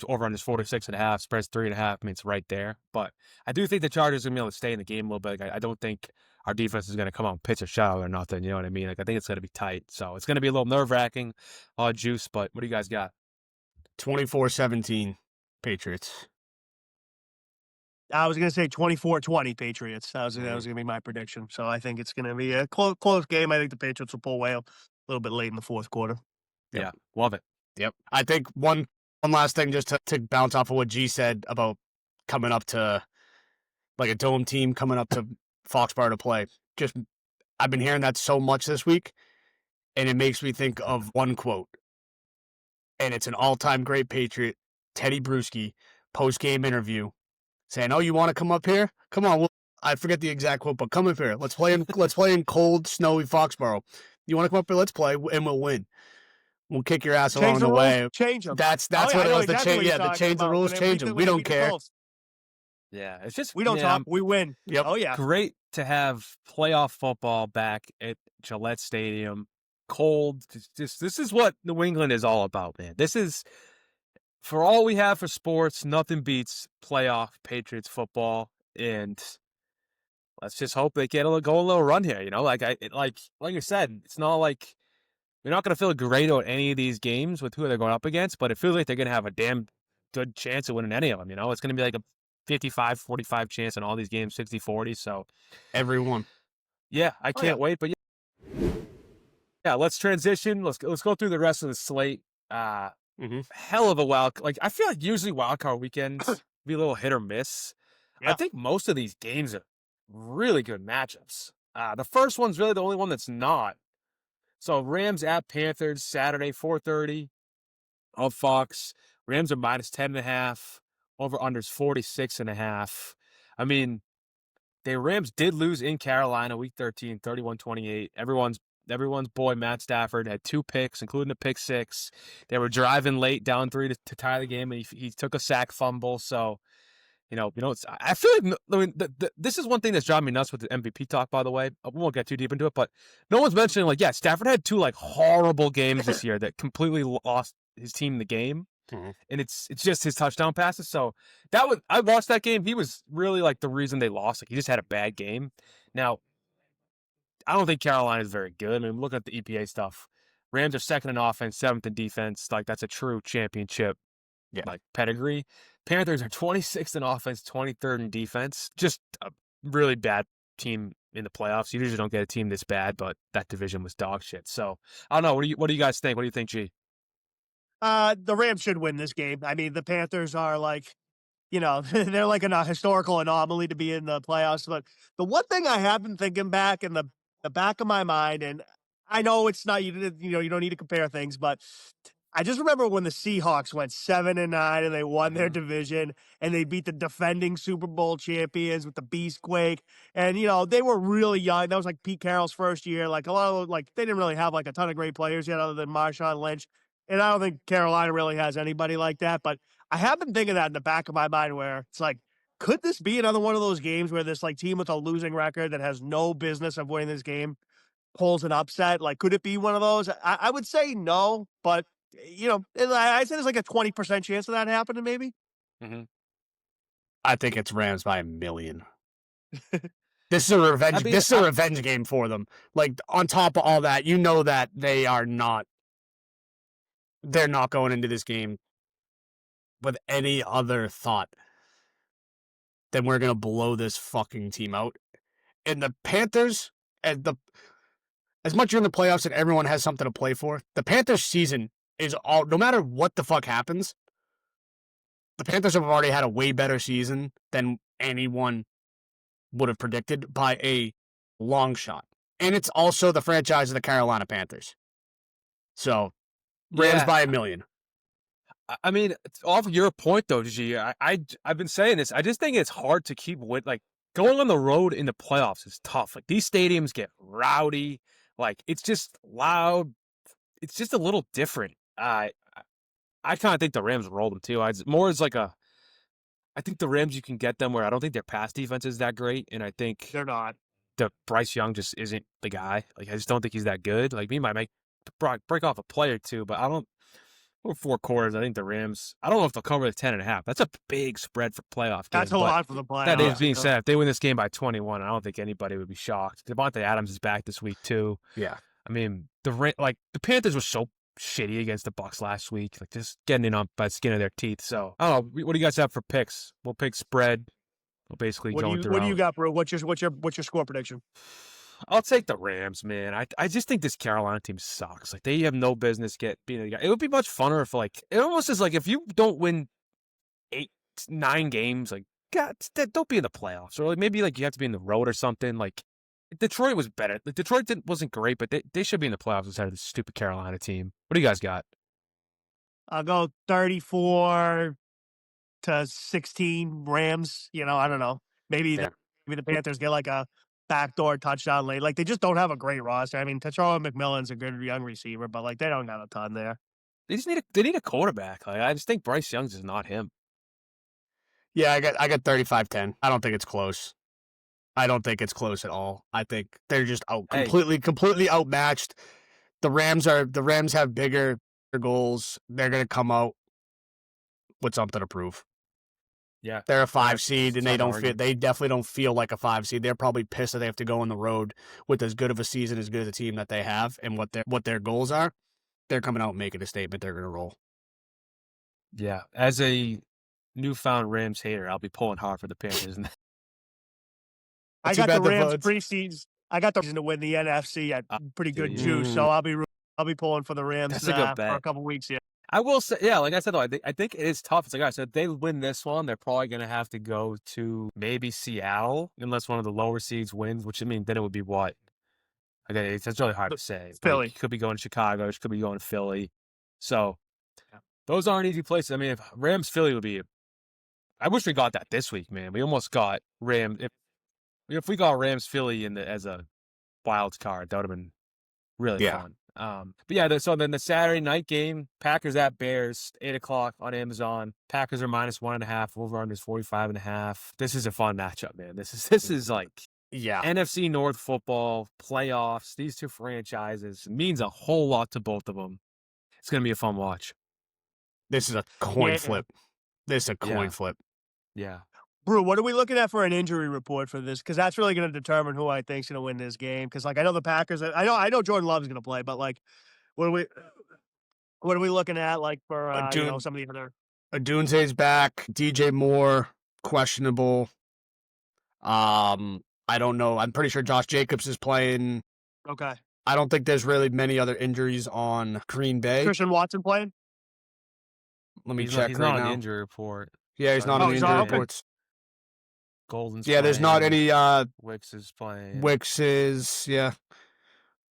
Over-under is 46.5, spreads 3.5. I mean, it's right there. But I do think the Chargers are going to be able to stay in the game a little bit. Like, I don't think our defense is going to come out and pitch a shutout or nothing. You know what I mean? Like, I think it's going to be tight. So it's going to be a little nerve-wracking, juice. But what do you guys got? 24-17 Patriots. I was going to say 24-20 Patriots. That was going to be my prediction. So I think it's going to be a close game. I think the Patriots will pull away a little bit late in the fourth quarter. Yep. Yeah, love it. Yep. I think one last thing just to bounce off of what G said about coming up to like a dome team coming up to Foxborough to play. Just I've been hearing that so much this week, and it makes me think of one quote. And it's an all-time great Patriot, Teddy Bruschi, post-game interview, saying, "Oh, you want to come up here? Come on." I forget the exact quote, but come up here. Let's play in cold, snowy Foxborough. You want to come up here? Let's play, and we'll win. We'll kick your ass along the way. Change them. That's what it was. The change the rules, change them. We don't care. Yeah, it's just we don't talk. We win. Yep. Oh yeah. Great to have playoff football back at Gillette Stadium. Cold. This is what New England is all about, man. This is. For all we have for sports, nothing beats playoff Patriots football, and let's just hope they go a little run here. Like I said, it's not like we're not going to feel great about any of these games with who they're going up against, but it feels like they're going to have a damn good chance of winning any of them. It's going to be like a 55-45 chance in all these games, 60-40. So everyone, yeah, I can't wait. But yeah, let's transition. Let's go through the rest of the slate. Hell of a wild. Like, I feel like usually wildcard weekends be a little hit or miss. Yeah. I think most of these games are really good matchups. The first one's really the only one that's not. So Rams at Panthers Saturday 4:30 on Fox. Rams are minus 10.5. Over unders 46.5. I mean, the Rams did lose in Carolina week 13, 31-28. Everyone's boy, Matt Stafford, had 2 picks, including a pick 6. They were driving late, down 3 to tie the game, and he took a sack fumble. So, I feel like this is one thing that's driving me nuts with the MVP talk, by the way. We won't get too deep into it, but no one's mentioning, Stafford had 2, horrible games this year that completely lost his team the game. Mm-hmm. And it's just his touchdown passes. So I watched that game. He was really, the reason they lost. He just had a bad game. Now, I don't think Carolina is very good. I mean, look at the EPA stuff. Rams are 2nd in offense, 7th in defense. That's a true championship, pedigree. Panthers are 26th in offense, 23rd in defense. Just a really bad team in the playoffs. You usually don't get a team this bad, but that division was dog shit. So I don't know. What do you guys think? What do you think, G? The Rams should win this game. I mean, the Panthers are they're like a historical anomaly to be in the playoffs. But the one thing I have been thinking back in the back of my mind, and I know it's not, you don't need to compare things, but I just remember when the Seahawks went 7-9 and they won their division and they beat the defending Super Bowl champions with the Beastquake. And, they were really young. That was Pete Carroll's first year. A lot of, they didn't really have a ton of great players yet other than Marshawn Lynch. And I don't think Carolina really has anybody like that. But I have been thinking that in the back of my mind where it's Could this be another one of those games where this like team with a losing record that has no business of winning this game pulls an upset? Like, could it be one of those? I would say no, but I said there's like a 20% chance of that happening, maybe. Mm-hmm. I think it's Rams by 1,000,000. This is a revenge. This is a revenge game for them. Like on top of all that, you know that they're not going into this game with any other thought than we're gonna blow this fucking team out. And the Panthers, as much you're in the playoffs and everyone has something to play for, the Panthers season is all. No matter what the fuck happens, the Panthers have already had a way better season than anyone would have predicted by a long shot. And it's also the franchise of the Carolina Panthers. So, Rams by 1,000,000. I mean, off of your point though, G, I've been saying this. I just think it's hard to keep like going on the road in the playoffs is tough. Like these stadiums get rowdy. Like it's just loud. It's just a little different. I kind of think the Rams rolled them too. I think the Rams, you can get them where I don't think their pass defense is that great, and I think they're not. The Bryce Young just isn't the guy. Like I just don't think he's that good. Like he might break off a play or two, but I don't. Or 4 quarters, I think the Rams. I don't know if they'll cover the 10.5. That's a big spread for playoff games. That's a lot for the playoffs. That is being said, if they win this game by 21, I don't think anybody would be shocked. Devontae Adams is back this week too. Yeah, I mean the Panthers were so shitty against the Bucs last week, like just getting in on by the skin of their teeth. So I don't know. What do you guys have for picks? We'll pick spread. We'll basically What do you got, bro? What's your score prediction? I'll take the Rams, man. I just think this Carolina team sucks. Like they have no business being the guy. It would be much funner if it almost is like if you don't win 8-9 games, like God, don't be in the playoffs, or like maybe like you have to be in the road or something. Like Detroit was better. Like Detroit wasn't great, but they should be in the playoffs instead of this stupid Carolina team. What do you guys got? I'll go 34-16 Rams. I don't know. Maybe the Panthers get like a backdoor touchdown late. Like they just don't have a great roster. I mean, Terrell McMillan's a good young receiver, but like they don't got a ton there. They just need a quarterback. Like I just think Bryce Young's is not him. Yeah, I got 35-10. I don't think it's close. I don't think it's close at all. I think they're just completely outmatched. The Rams have bigger goals. They're gonna come out with something to prove. Yeah, they're a 5 seed, and they definitely don't feel like a 5 seed. They're probably pissed that they have to go on the road with as good of a season, as good as a team that they have, and what their goals are. They're coming out and making a statement. They're going to roll. Yeah, as a newfound Rams hater, I'll be pulling hard for the Panthers. I got the Rams preseason. I got the reason to win the NFC at pretty good juice, so I'll be pulling for the Rams for a couple weeks. Yeah. I will say, yeah, like I said, though, I think it is tough. It's like I said, if they win this one, they're probably going to have to go to maybe Seattle, unless one of the lower seeds wins, which, I mean, then it would be what? Okay, it's really hard to say. Philly. Like, could be going to Chicago, could be going to Philly. So, those aren't easy places. I mean, if Rams-Philly would be I wish we got that this week, man. We almost got Rams. If we got Rams-Philly as a wild card, that would have been really fun. But yeah, so then the Saturday night game, Packers at Bears, 8:00 on Amazon. Packers are -1.5. Over/under is 45.5. This is a fun matchup, man. This is like NFC North football playoffs. These two franchises means a whole lot to both of them. It's gonna be a fun watch. This is a coin flip. This is a coin flip. Yeah. Brew, what are we looking at for an injury report for this? Because that's really going to determine who I think's going to win this game. Because like I know the Packers, I know Jordan Love's going to play, but like, what are we looking at like for some of the other? Odunze's back. DJ Moore questionable. I don't know. I'm pretty sure Josh Jacobs is playing. Okay. I don't think there's really many other injuries on Green Bay. Christian Watson playing? Let me check. He's right not now. on the injury report. Yeah, he's not on the injury reports. Golden's there's not any Wicks is playing. Wicks is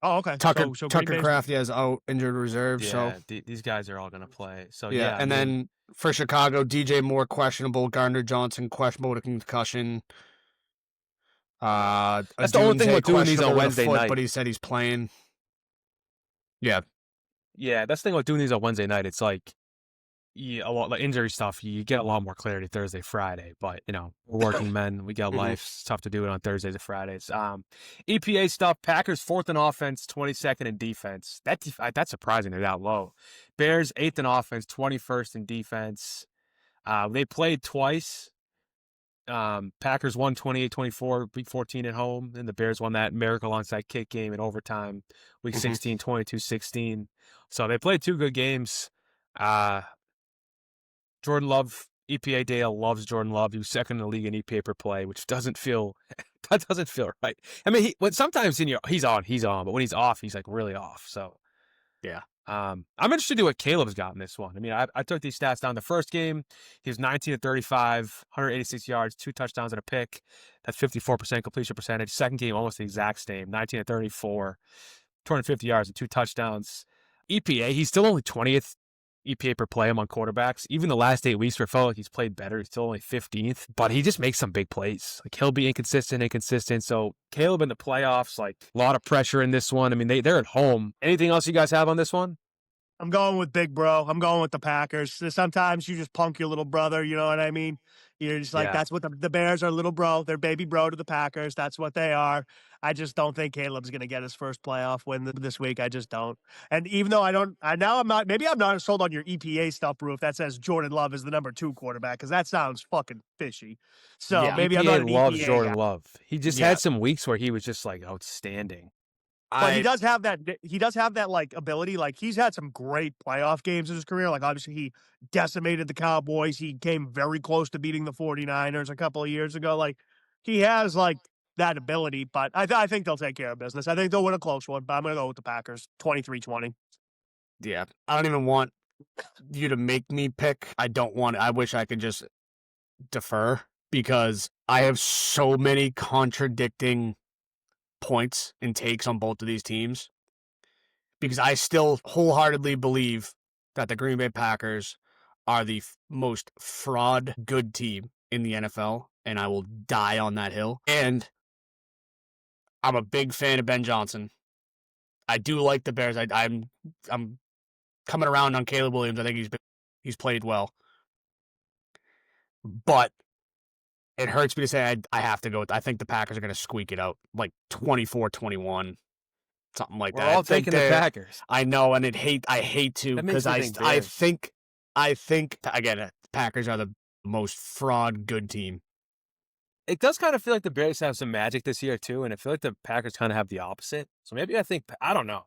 Oh, okay. Tucker Craft is out, injured reserve. Yeah, so these guys are all going to play. So and then for Chicago, DJ Moore questionable, Gardner Johnson questionable with a concussion. That's the only thing we're doing these on Wednesday night. But he said he's playing. Yeah. Yeah, that's the thing about doing these on Wednesday night. It's like yeah, a lot like injury stuff, you get a lot more clarity Thursday, Friday. But we're working men, we got life. It's tough to do it on Thursdays and Fridays. EPA stuff. Packers 4th in offense, 22nd in defense. That's surprising. They're that low. Bears 8th in offense, 21st in defense. They played twice. Packers won 28-24, week 14 at home, and the Bears won that miracle onside kick game in overtime, week 16, 22-16. So they played 2 good games. Jordan Love, EPA Dale loves Jordan Love. He was 2nd in the league in EPA per play, which doesn't feel right. I mean, sometimes he's on, but when he's off, he's like really off. So yeah. I'm interested to do what Caleb's got in this one. I mean, I took these stats down. The first game, he was 19-35, 186 yards, 2 touchdowns and a pick. That's 54% completion percentage. Second game, almost the exact same, 19-34, 250 yards and 2 touchdowns. EPA, he's still only 20th EPA per play among quarterbacks. Even the last 8 weeks, where it felt like he's played better, he's still only 15th. But he just makes some big plays. Like, he'll be inconsistent. So Caleb in the playoffs, like, a lot of pressure in this one. I mean, they're at home. Anything else you guys have on this one? I'm going with Big Bro. I'm going with the Packers. Sometimes you just punk your little brother, you know what I mean? You're just like, that's what the Bears are, little bro. They're baby bro to the Packers. That's what they are. I just don't think Caleb's going to get his first playoff win this week. I just don't. And even though I'm not sold on your EPA stuff, Roof, that says Jordan Love is the number 2 quarterback, because that sounds fucking fishy. So maybe I'm not an loves EPA Jordan guy. Love. He just had some weeks where he was just like outstanding. But he does have that like ability. Like, he's had some great playoff games in his career. Like, obviously he decimated the Cowboys. He came very close to beating the 49ers a couple of years ago. Like, he has like that ability, but I think they'll take care of business. I think they'll win a close one, but I'm going to go with the Packers 23-20. Yeah. I don't even want you to make me pick. I don't want it. I wish I could just defer, because I have so many contradicting points and takes on both of these teams, because I still wholeheartedly believe that the Green Bay Packers are the most fraud good team in the NFL, and I will die on that hill. And I'm a big fan of Ben Johnson. I do like the Bears. I'm coming around on Caleb Williams. I think he's played well, but it hurts me to say I have to go with. I think the Packers are going to squeak it out, like 24-21, something like that. We're all taking the Packers. I know, and I hate to, because I think again, Packers are the most fraud good team. It does kind of feel like the Bears have some magic this year too, and I feel like the Packers kind of have the opposite. So maybe I don't know.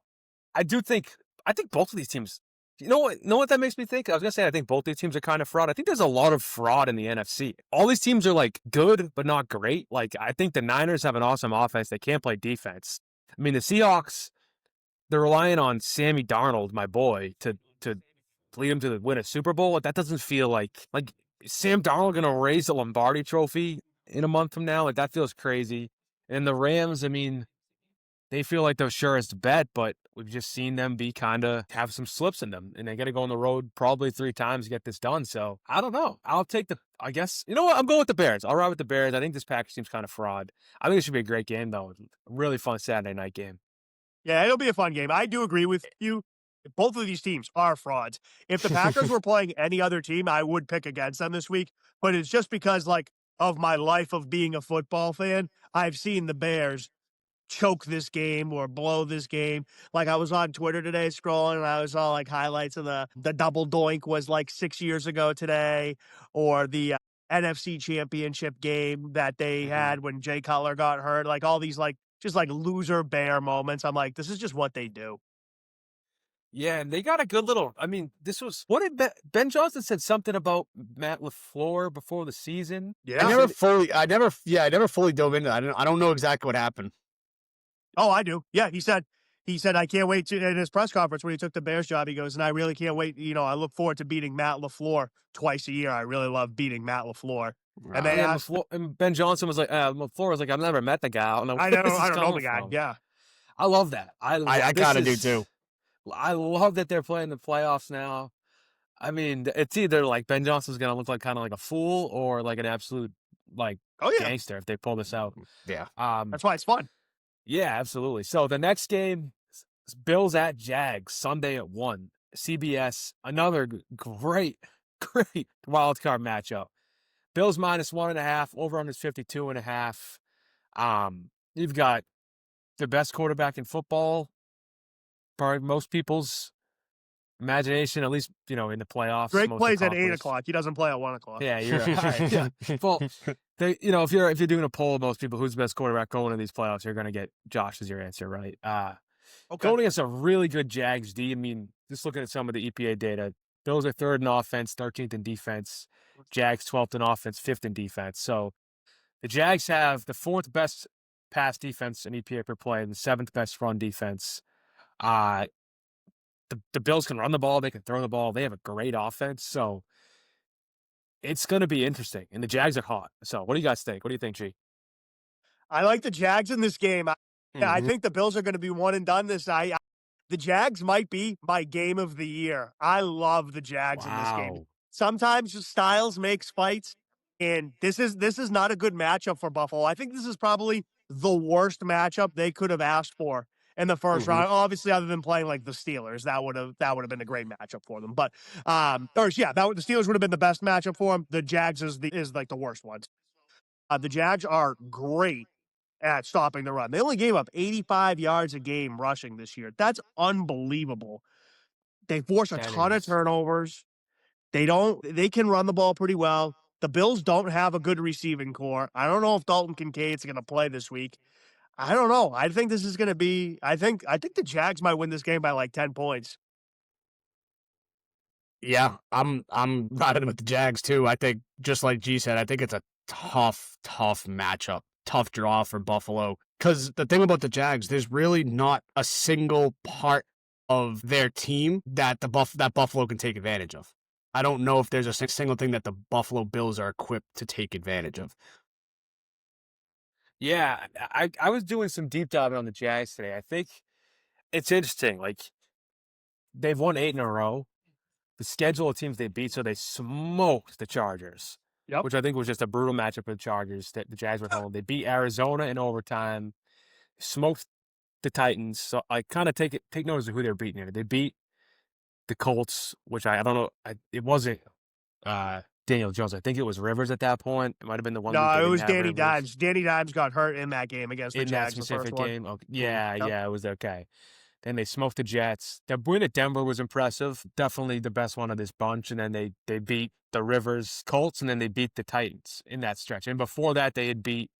I think both of these teams. You know what that makes me think? I was going to say I think both these teams are kind of fraud. I think there's a lot of fraud in the NFC. All these teams are like good, but not great. Like, I think the Niners have an awesome offense. They can't play defense. I mean, the Seahawks, they're relying on Sammy Darnold, my boy, to lead them to win a Super Bowl. That doesn't feel like Sam Darnold going to raise the Lombardi trophy in a month from now. Like, that feels crazy. And the Rams, I mean, they feel like the surest bet, but we've just seen them have some slips in them, and they got to go on the road probably 3 times to get this done. So I don't know. I'll take I guess, you know what? I'm going with the Bears. I'll ride with the Bears. I think this Packers team's kind of fraud. I think it should be a great game, though. A really fun Saturday night game. Yeah, it'll be a fun game. I do agree with you. Both of these teams are frauds. If the Packers were playing any other team, I would pick against them this week. But it's just because, like, of my life of being a football fan, I've seen the Bears choke this game or blow this game. Like, I was on Twitter today scrolling, and I saw like highlights of the double doink was like 6 years ago today, or the NFC Championship game that they had when Jay Cutler got hurt. Like, all these just loser Bear moments. I'm like, this is just what they do. Yeah, and they got a good little. I mean, this was what did Ben Johnson said something about Matt LaFleur before the season. Yeah, I never fully dove into that. I don't know exactly what happened. Oh, I do. Yeah, he said, I can't wait to, in his press conference when he took the Bears job, he goes, and I really can't wait. You know, I look forward to beating Matt LaFleur twice a year. I really love beating Matt LaFleur. And they asked, and Ben Johnson was like, LaFleur was like, I've never met the guy. I don't know the guy. Yeah. I love that. I kind of do too. I love that they're playing the playoffs now. I mean, it's either like Ben Johnson's going to look like kind of like a fool or like an absolute gangster if they pull this out. Yeah. That's why it's fun. Yeah, absolutely. So the next game is Bills at Jags, Sunday at 1. CBS, another great great wild card matchup. Bills -1.5, over under 52.5. You've got the best quarterback in football, probably most people's imagination, at least, in the playoffs, Drake most plays at 8 accomplished. o'clock. He doesn't play at 1 o'clock. Yeah, you're right. Yeah. Well, if you're doing a poll of most people, who's the best quarterback going in these playoffs, you're going to get Josh as your answer, right? Okay. Going against a really good Jags D. I mean, just looking at some of the EPA data, Bills are 3rd in offense, 13th in defense. Jags 12th in offense, 5th in defense. So the Jags have the 4th best pass defense in EPA per play and the 7th best run defense. The Bills can run the ball, they can throw the ball. They have a great offense, so it's going to be interesting. And the Jags are hot. So what do you guys think? What do you think, G? I like the Jags in this game. I think the Bills are going to be one and done this. The Jags might be my game of the year. I love the Jags in this game. Sometimes just styles makes fights, and this is not a good matchup for Buffalo. I think this is probably the worst matchup they could have asked for in the first round. Obviously, other than playing like the Steelers, that would have been a great matchup for them. But the Steelers would have been the best matchup for them. The Jags is like the worst one. The Jags are great at stopping the run. They only gave up 85 yards a game rushing this year. That's unbelievable. They force a ton of turnovers. They can run the ball pretty well. The Bills don't have a good receiving core. I don't know if Dalton Kincaid's going to play this week. I don't know. I think this is going to be, I think the Jags might win this game by like 10 points. Yeah, I'm riding with the Jags too. I think, just like G said, I think it's a tough matchup, tough draw for Buffalo. Because the thing about the Jags, there's really not a single part of their team that that Buffalo can take advantage of. I don't know if there's a single thing that the Buffalo Bills are equipped to take advantage of. Yeah, I was doing some deep diving on the Jags today. I think it's interesting. Like, they've won 8 in a row. The schedule of teams they beat, so they smoked the Chargers, which I think was just a brutal matchup for the Chargers. That the Jags were home. They beat Arizona in overtime, smoked the Titans. So I kind of take notice of who they're beating here. They beat the Colts, which I don't know. It wasn't Daniel Jones. I think it was Rivers at that point. It might have been the one. No, it was Danny Dimes. Danny Dimes got hurt in that game against the Jags. In that specific game. Okay. Yep. Yeah, it was okay. Then they smoked the Jets. Their win at Denver was impressive. Definitely the best one of this bunch. And then they beat the Rivers Colts, and then they beat the Titans in that stretch. And before that, they had beat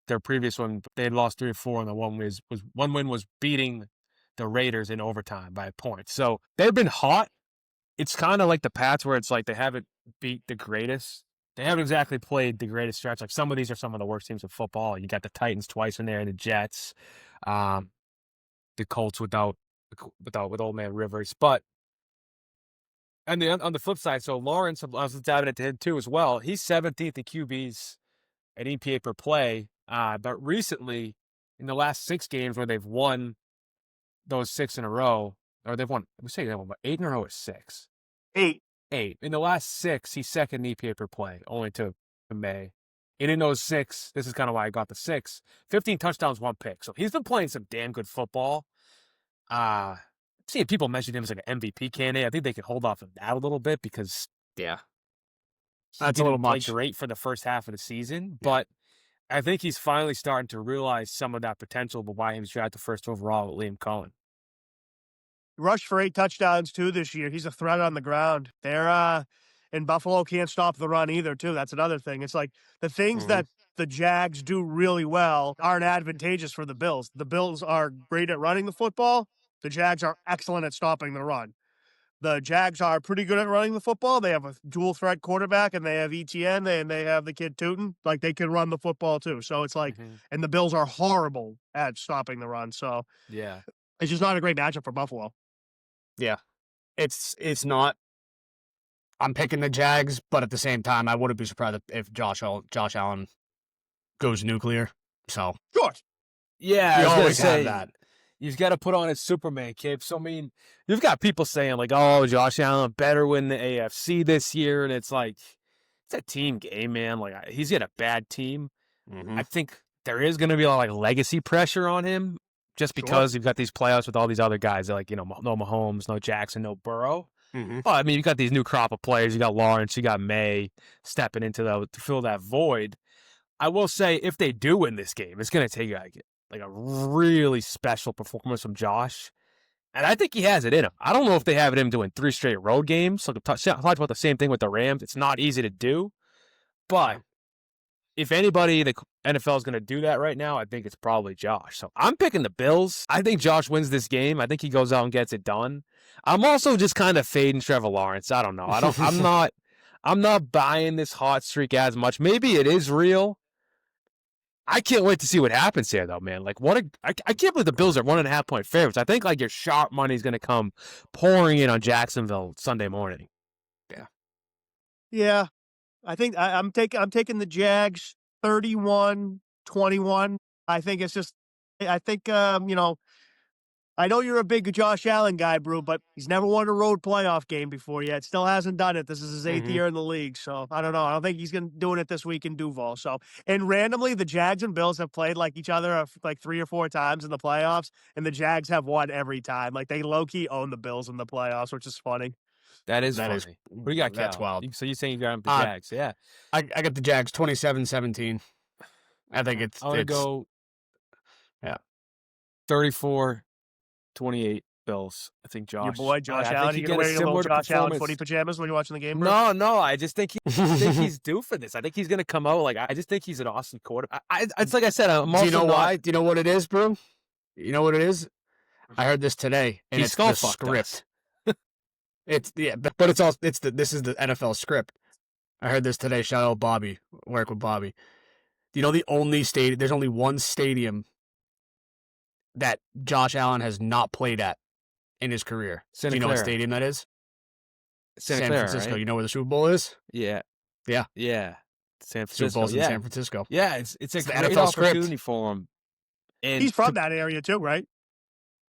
their previous one. They had lost 3 or 4, and the one win was beating the Raiders in overtime by a point. So they've been hot. It's kind of like the Pats, where it's like they haven't beat the greatest. They haven't exactly played the greatest stretch. Like, some of these are some of the worst teams in football. You got the Titans twice in there, and the Jets. The Colts with old man Rivers. But on the flip side, so Lawrence, I was diving into him too as well. He's 17th in QBs at EPA per play. But recently, in the last 6 games where they've won those 6 in a row, or they've won 8 in a row or 6? 8. In the last 6, he's 2nd in EPA per play, only to Maye. And in those 6, this is kind of why I got the 6, 15 touchdowns, 1 pick. So he's been playing some damn good football. Seeing people mention him as like an MVP candidate, I think they could hold off of that a little bit, because that's a little much. Great for the first half of the season, but I think he's finally starting to realize some of that potential, but why he was drafted first overall with Liam Cohen. Rushed for 8 touchdowns too this year. He's a threat on the ground. And Buffalo can't stop the run either too. That's another thing. It's like the things that the Jags do really well aren't advantageous for the Bills. The Bills are great at running the football. The Jags are excellent at stopping the run. The Jags are pretty good at running the football. They have a dual threat quarterback, and they have ETN, and they have the kid Tootin. Like, they can run the football too. So it's like, and the Bills are horrible at stopping the run. So yeah, it's just not a great matchup for Buffalo. Yeah, it's not. I'm picking the Jags, but at the same time, I wouldn't be surprised if Josh Allen goes nuclear. So sure, yeah, you always have that. You've got to put on his Superman cape. So I mean, you've got people saying like, "Oh, Josh Allen better win the AFC this year," and it's like, it's a team game, man. Like, he's got a bad team. I think there is going to be a lot of legacy pressure on him, just because you've got these playoffs with all these other guys. Like, no Mahomes, no Jackson, no Burrow. Mm-hmm. Well, I mean, you got these new crop of players. You got Lawrence, you got Maye stepping into to fill that void. I will say, if they do win this game, it's going to take like a really special performance from Josh. And I think he has it in him. I don't know if they have it in him doing 3 straight road games. Like I talked about the same thing with the Rams. It's not easy to do. But if anybody in the NFL is going to do that right now, I think it's probably Josh. So I'm picking the Bills. I think Josh wins this game. I think he goes out and gets it done. I'm also just kind of fading Trevor Lawrence. I don't know. I'm not buying this hot streak as much. Maybe it is real. I can't wait to see what happens here, though, man. Like, I can't believe the Bills are 1.5 point favorites. I think like your sharp money is going to come pouring in on Jacksonville Sunday morning. Yeah. I think I'm taking the Jags 31-21. I think it's just, I think, I know you're a big Josh Allen guy, Brew, but he's never won a road playoff game before yet. Still hasn't done it. This is his 8th year in the league. So I don't know. I don't think he's doing it this week in Duval. So, and randomly, the Jags and Bills have played like each other like 3 or 4 times in the playoffs, and the Jags have won every time. Like they low key own the Bills in the playoffs, which is funny. That is funny. What do you got, Cal? That's wild. So you're saying you got the Jags? Yeah. I got the Jags 27-17. I think it's. I'm going to go 34-28 Bills. I think Josh. Your boy Josh Allen. You gonna wear your little Josh Allen footy pajamas when you're watching the game, bro? No. I just think he's due for this. I think he's going to come out like. I just think he's an awesome quarterback. It's like I said. I'm also Do you know why? Do you know what it is, bro? You know what it is? I heard this today, and it's the script. It's but it's all this is the NFL script. I heard this today. Shout out Bobby. Work with Bobby. Do you know the only stadium? There's only one stadium that Josh Allen has not played at in his career. Do you know what stadium that is? San Francisco. Right? You know where the Super Bowl is? Yeah. San Francisco. Super Bowl's in San Francisco. Yeah, it's a the great NFL opportunity script. for him. And he's from that area too, right?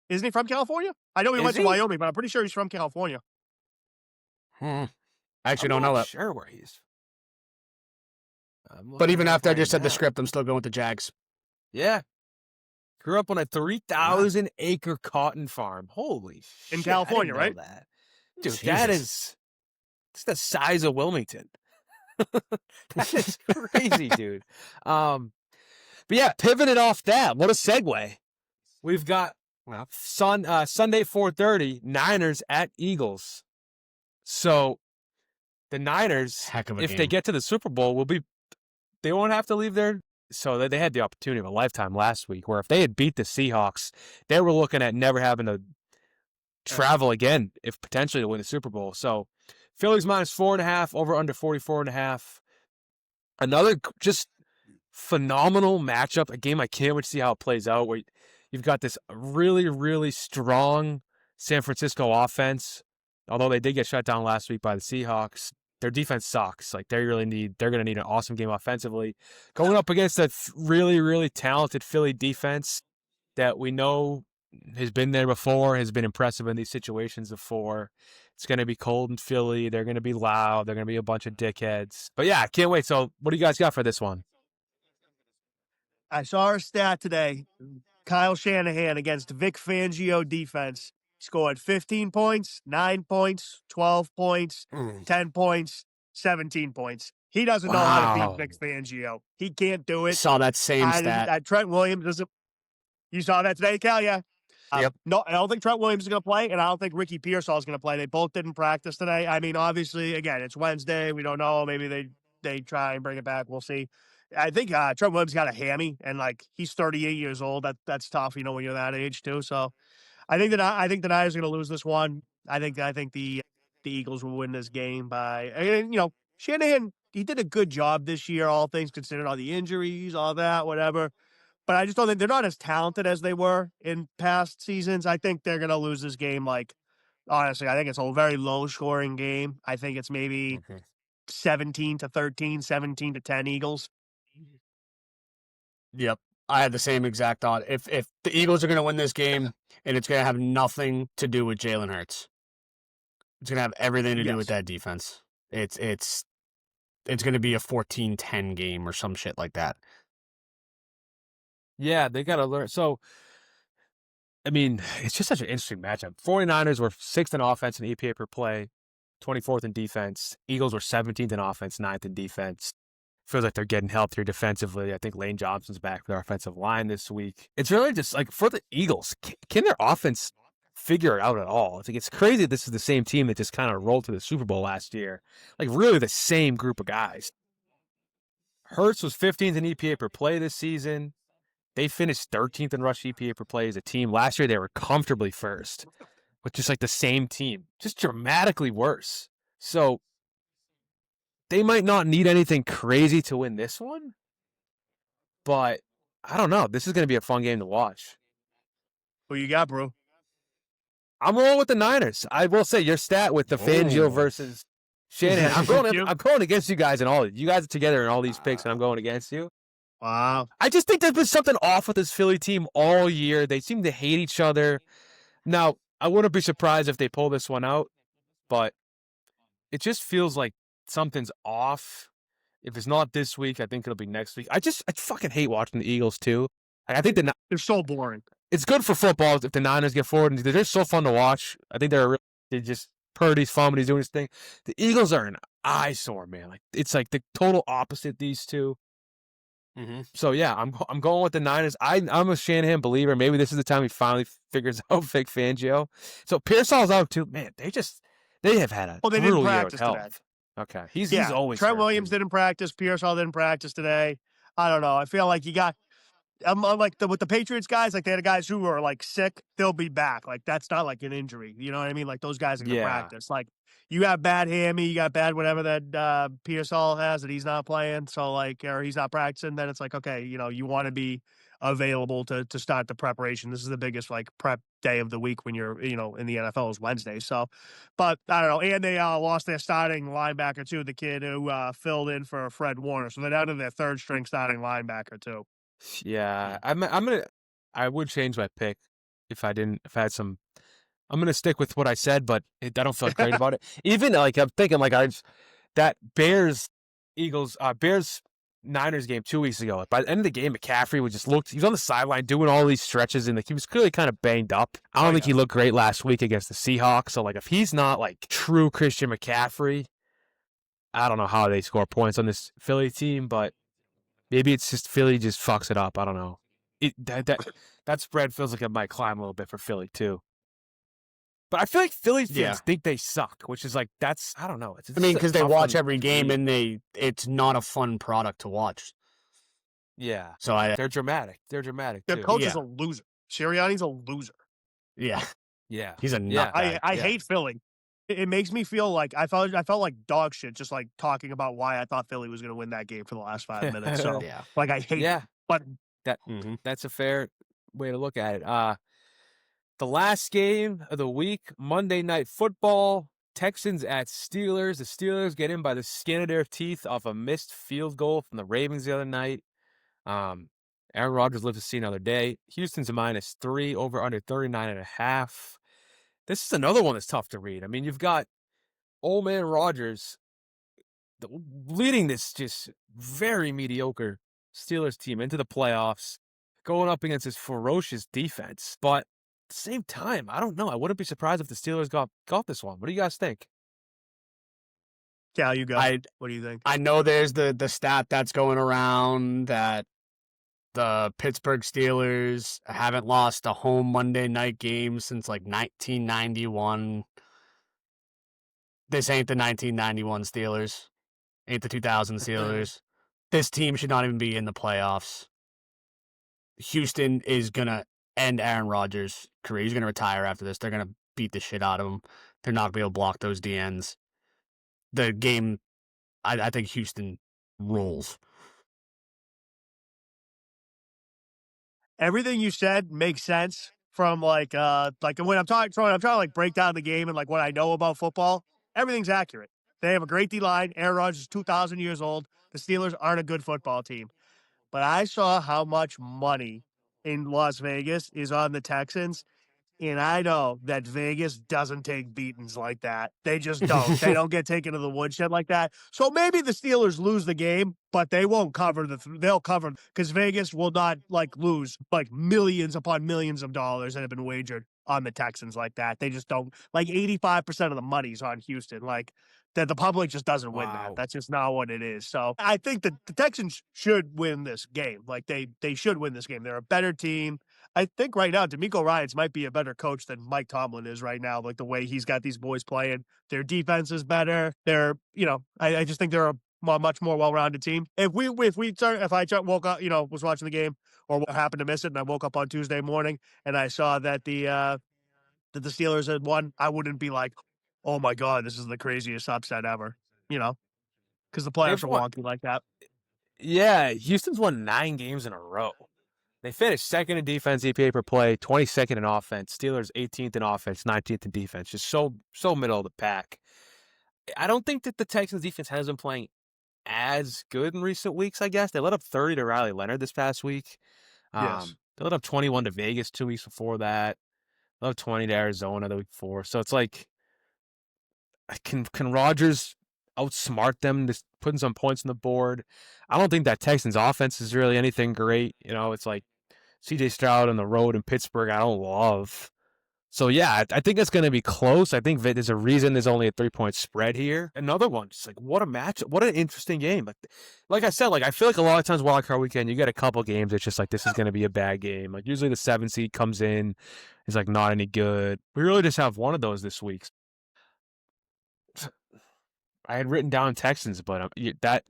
Isn't he from California? I know he went to Wyoming, but I'm pretty sure he's from California. I actually don't know that. Sure where he's. But even after I just said the script, I'm still going with the Jags. Yeah. Grew up on a 3,000-acre cotton farm. Holy shit. In California, right? That. Dude, that is it's the size of Wilmington. That is crazy, dude. But yeah, pivoted off that. What a segue. We've got Sunday 4:30, Niners at Eagles. So the Niners, if they get to the Super Bowl, they won't have to leave their. So they had the opportunity of a lifetime last week, where if they had beat the Seahawks, they were looking at never having to travel again, if potentially to win the Super Bowl. So Phillies -4.5, over under 44.5. Another just phenomenal matchup, a game I can't wait to see how it plays out, where you've got this really, really strong San Francisco offense. Although they did get shut down last week by the Seahawks, their defense sucks. Like they're going to need an awesome game offensively. Going up against a really, really talented Philly defense that we know has been there before, has been impressive in these situations before. It's going to be cold in Philly. They're going to be loud. They're going to be a bunch of dickheads. But yeah, I can't wait. So what do you guys got for this one? I saw our stat today. Kyle Shanahan against Vic Fangio defense scored 15 points, 9 points, 12 points, 10 points, 17 points. He doesn't know how to beat Vic Fangio. He can't do it. Saw that same stat. Trent Williams doesn't. You saw that today, Cal? Yeah. Yep. No, I don't think Trent Williams is going to play, and I don't think Ricky Pearsall is going to play. They both didn't practice today. I mean, obviously, again, it's Wednesday. We don't know. Maybe they try and bring it back. We'll see. I think Trent Williams got a hammy, and like he's 38 years old. That's tough, when you're that age too. So, I think the Niners are going to lose this one. I think the Eagles will win this game by. And, Shanahan, he did a good job this year, all things considered, all the injuries, all that, whatever. But I just don't think they're not as talented as they were in past seasons. I think they're going to lose this game. Like, honestly, I think it's a very low-scoring game. I think it's maybe 17-13, 17-10 Eagles. Yep. I had the same exact thought. If the Eagles are going to win this game, and it's going to have nothing to do with Jalen Hurts, it's going to have everything to do with that defense. It's going to be a 14-10 game or some shit like that. Yeah, they got to learn. So, I mean, it's just such an interesting matchup. 49ers were 6th in offense and EPA per play. 24th in defense. Eagles were 17th in offense, 9th in defense. Feels like they're getting helped here defensively. I think Lane Johnson's back for their offensive line this week. It's really just like for the Eagles, can their offense figure it out at all? It's like it's crazy this is the same team that just kind of rolled to the Super Bowl last year. Like really the same group of guys. Hurts was 15th in EPA per play this season. They finished 13th in rush EPA per play as a team. Last year they were comfortably first, with just like the same team, just dramatically worse. So they might not need anything crazy to win this one, but I don't know. This is going to be a fun game to watch. Who you got, bro? I'm rolling with the Niners. I will say your stat with the Fangio versus Shanahan. I'm going against you guys in all. You guys are together in all these picks, and I'm going against you. Wow. I just think there's been something off with this Philly team all year. They seem to hate each other. Now, I wouldn't be surprised if they pull this one out, but it just feels like something's off. If it's not this week, I think it'll be next week. I fucking hate watching the Eagles too. I think they're so boring. It's good for football if the Niners get forward, and they're just so fun to watch. I think they're just Purdy's fun when he's doing his thing. The Eagles are an eyesore, man. Like it's like the total opposite these two. Mm-hmm. So yeah, I'm going with the Niners. I'm a Shanahan believer. Maybe this is the time he finally figures out Vic Fangio. So Pearsall's out too. Man, they have had a they brutal didn't year practice with health. today. Okay, he's always Trent hurt, Williams dude. didn't practice. Pearsall didn't practice today. I don't know. I feel like you got. I'm like with the Patriots guys, like they had guys who are like sick, they'll be back. Like that's not like an injury. You know what I mean? Like those guys are gonna practice. Like you got bad hammy, you got bad whatever that Pearsall has that he's not playing. So like, or he's not practicing. Then it's like, okay, you want to be available to start the preparation. This is the biggest like prep day of the week when you're in the NFL is Wednesday. So, but I don't know. And they lost their starting linebacker too, the kid who filled in for Fred Warner. So they're down to their third string starting linebacker too. Yeah, I would change my pick if I had some. I'm gonna stick with what I said, but I don't feel great about it. Even like I'm thinking like that Bears Niners game 2 weeks ago. By the end of the game, McCaffrey he was on the sideline doing all these stretches, and he was clearly kind of banged up. I don't think he looked great last week against the Seahawks. So like if he's not like true Christian McCaffrey, I don't know how they score points on this Philly team, but. Maybe it's just Philly just fucks it up. I don't know. That spread feels like it might climb a little bit for Philly too. But I feel like Philly fans think they suck, which is like I don't know. Because they watch every game and it's not a fun product to watch. Yeah. So they're dramatic. They're dramatic too. Their coach is a loser. Sirianni's a loser. Yeah. Yeah. He's a nut. I hate Philly. It makes me feel like I felt like dog shit just like talking about why I thought Philly was going to win that game for the last 5 minutes. So like I hate it. But that's a fair way to look at it. The last game of the week, Monday Night Football, Texans at Steelers. The Steelers get in by the skin of their teeth off a missed field goal from the Ravens the other night. Aaron Rodgers lived to see another day. Houston's a -3 over under 39.5. This is another one that's tough to read. I mean, you've got old man Rodgers leading this just very mediocre Steelers team into the playoffs, going up against this ferocious defense. But at the same time, I don't know. I wouldn't be surprised if the Steelers got this one. What do you guys think? Yeah, you go. What do you think? I know there's the stat that's going around that the Pittsburgh Steelers haven't lost a home Monday night game since like 1991. This ain't the 1991 Steelers. Ain't the 2000 Steelers. This team should not even be in the playoffs. Houston is going to end Aaron Rodgers' career. He's going to retire after this. They're going to beat the shit out of him. They're not going to be able to block those DNs. The game, I think Houston rolls. Everything you said makes sense from like when I'm trying to like break down the game and like what I know about football. Everything's accurate. They have a great D-line. Aaron Rodgers is 2,000 years old. The Steelers aren't a good football team. But I saw how much money in Las Vegas is on the Texans, and I know that Vegas doesn't take beatings like that. They just don't. They don't get taken to the woodshed like that. So maybe the Steelers lose the game, but they won't cover they'll cover because Vegas will not like lose like millions upon millions of dollars that have been wagered on the Texans like that. They just don't. Like 85% of the money's on Houston. Like that, the public just doesn't win that. Wow. That's just not what it is. So I think that the Texans should win this game. Like they should win this game. They're a better team. I think right now, D'Amico Ryans might be a better coach than Mike Tomlin is right now. Like the way he's got these boys playing, their defense is better. They're, I just think they're a much more well-rounded team. If I woke up, was watching the game or happened to miss it, and I woke up on Tuesday morning and I saw that the Steelers had won, I wouldn't be like, oh my God, this is the craziest upset ever, because the playoffs They've are won. wonky like that. Yeah, Houston's won 9 games in a row. They finished second in defense EPA per play, 22nd in offense. Steelers 18th in offense, 19th in defense. Just so middle of the pack. I don't think that the Texans defense has been playing as good in recent weeks, I guess. They let up 30 to Riley Leonard this past week. Yes. They let up 21 to Vegas 2 weeks before that. They let up 20 to Arizona the week before. So it's like, can Rodgers outsmart them, just putting some points on the board? I don't think that Texans offense is really anything great. It's like CJ Stroud on the road in Pittsburgh, I don't love. So, yeah, I think it's going to be close. I think there's a reason there's only a 3-point spread here. Another one, just like, what a match. What an interesting game. Like I said, I feel like a lot of times Wild Card Weekend, you get a couple games, it's just like, this is going to be a bad game. Like, usually the 7 seed comes in, is like not any good. We really just have one of those this week. I had written down Texans, but the